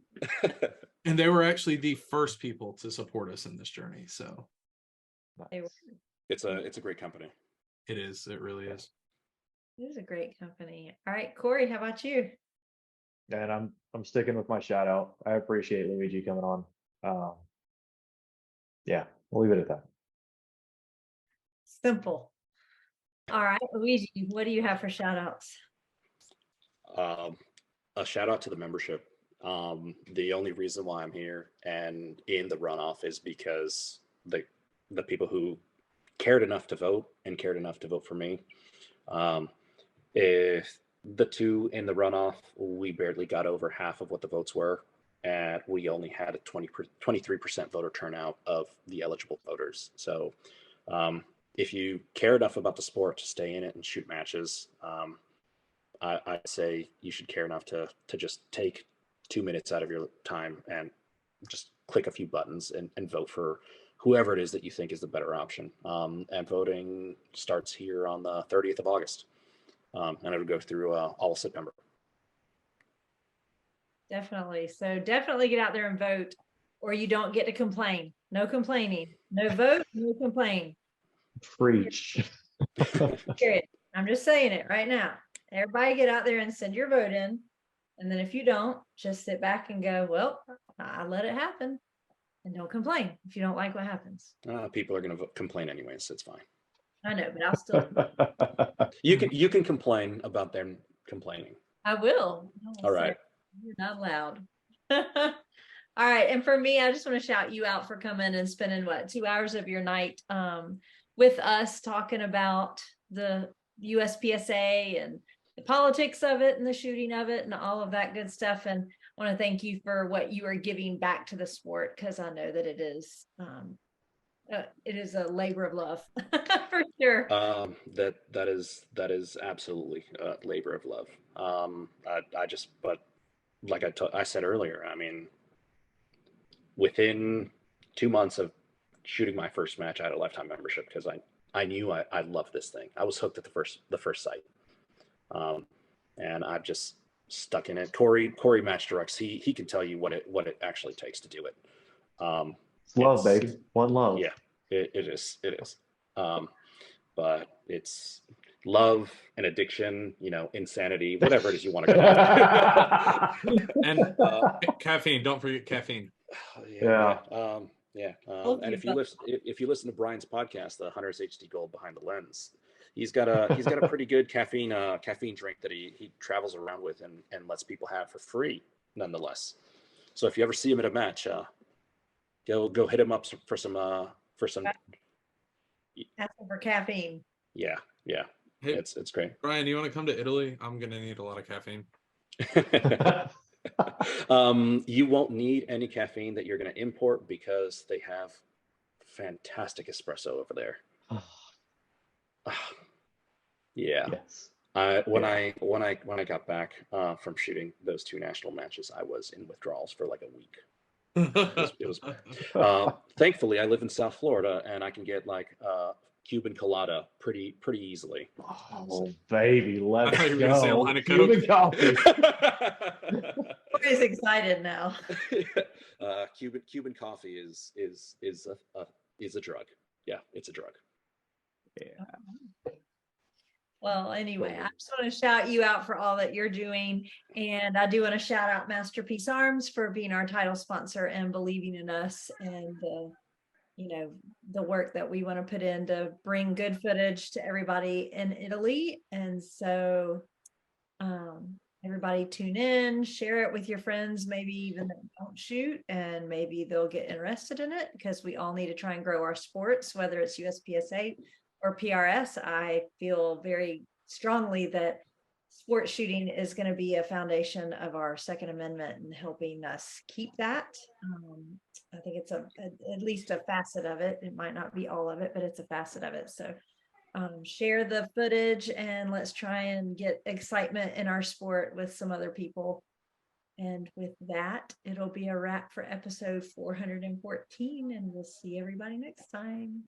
And they were actually the first people to support us in this journey. So It's a great company. it is. It really is. It is a great company. All right, Corey, how about you? And I'm sticking with my shout out. I appreciate Luigi coming on. Yeah, we'll leave it at that. Simple. All right, Luigi, what do you have for shout outs? A shout out to the membership. The only reason why I'm here and in the runoff is because the people who cared enough to vote and cared enough to vote for me. If the two in the runoff, we barely got over half of what the votes were, and we only had a 23% voter turnout of the eligible voters. So if you care enough about the sport to stay in it and shoot matches, I'd say you should care enough to just take 2 minutes out of your time and just click a few buttons and vote for whoever it is that you think is the better option. And voting starts here on the 30th of August. And it'll go through all of September. Definitely. So definitely get out there and vote, or you don't get to complain. No complaining. No vote, no complain. Preach. Period. I'm just saying it right now. Everybody get out there and send your vote in. And then if you don't, just sit back and go, well, I let it happen. And don't complain if you don't like what happens. People are going to complain anyways. So it's fine. I know, but I'll still. You can complain about them complaining. I will. All right. You're not allowed. All right. And for me, I just want to shout you out for coming and spending 2 hours of your night with us talking about the USPSA and the politics of it and the shooting of it and all of that good stuff. And I want to thank you for what you are giving back to the sport, because I know that it is a labor of love for sure. That is absolutely a labor of love. But like I said earlier, I mean, within 2 months of shooting my first match, I had a lifetime membership because I knew I loved this thing. I was hooked at the first sight. And I've just stuck in it. Corey Match Directs. He can tell you what it actually takes to do it. It's love, baby. One love. Yeah, it is. But it's love and addiction, insanity, whatever it is you want to call it. And caffeine. Don't forget caffeine. Yeah. And if you listen to Brian's podcast, the Hunter's HD Gold Behind the Lens, he's got a pretty good caffeine drink that he travels around with and lets people have for free, nonetheless. So if you ever see him at a match, go hit him up for some. Asking for caffeine. Yeah. Hey, it's great. Brian, you want to come to Italy? I'm gonna need a lot of caffeine. You won't need any caffeine that you're going to import because they have fantastic espresso over there. Yeah. Yes. When I got back from shooting those 2 national matches, I was in withdrawals for like a week. It was thankfully I live in South Florida and I can get like Cuban colada pretty easily. Oh, baby, let's go. Say a line of Cuban coffee. Corey's excited now. Cuban coffee is a drug. Yeah, it's a drug. Yeah. Well, anyway, I just want to shout you out for all that you're doing. And I do want to shout out Masterpiece Arms for being our title sponsor and believing in us and the work that we want to put in to bring good footage to everybody in Italy. And so everybody tune in, share it with your friends, maybe even that don't shoot, and maybe they'll get interested in it, because we all need to try and grow our sports, whether it's USPSA or PRS. I feel very strongly that sport shooting is going to be a foundation of our Second Amendment and helping us keep that. I think it's at least a facet of it. It might not be all of it, but it's a facet of it. So share the footage and let's try and get excitement in our sport with some other people. And with that, it'll be a wrap for episode 414, and we'll see everybody next time.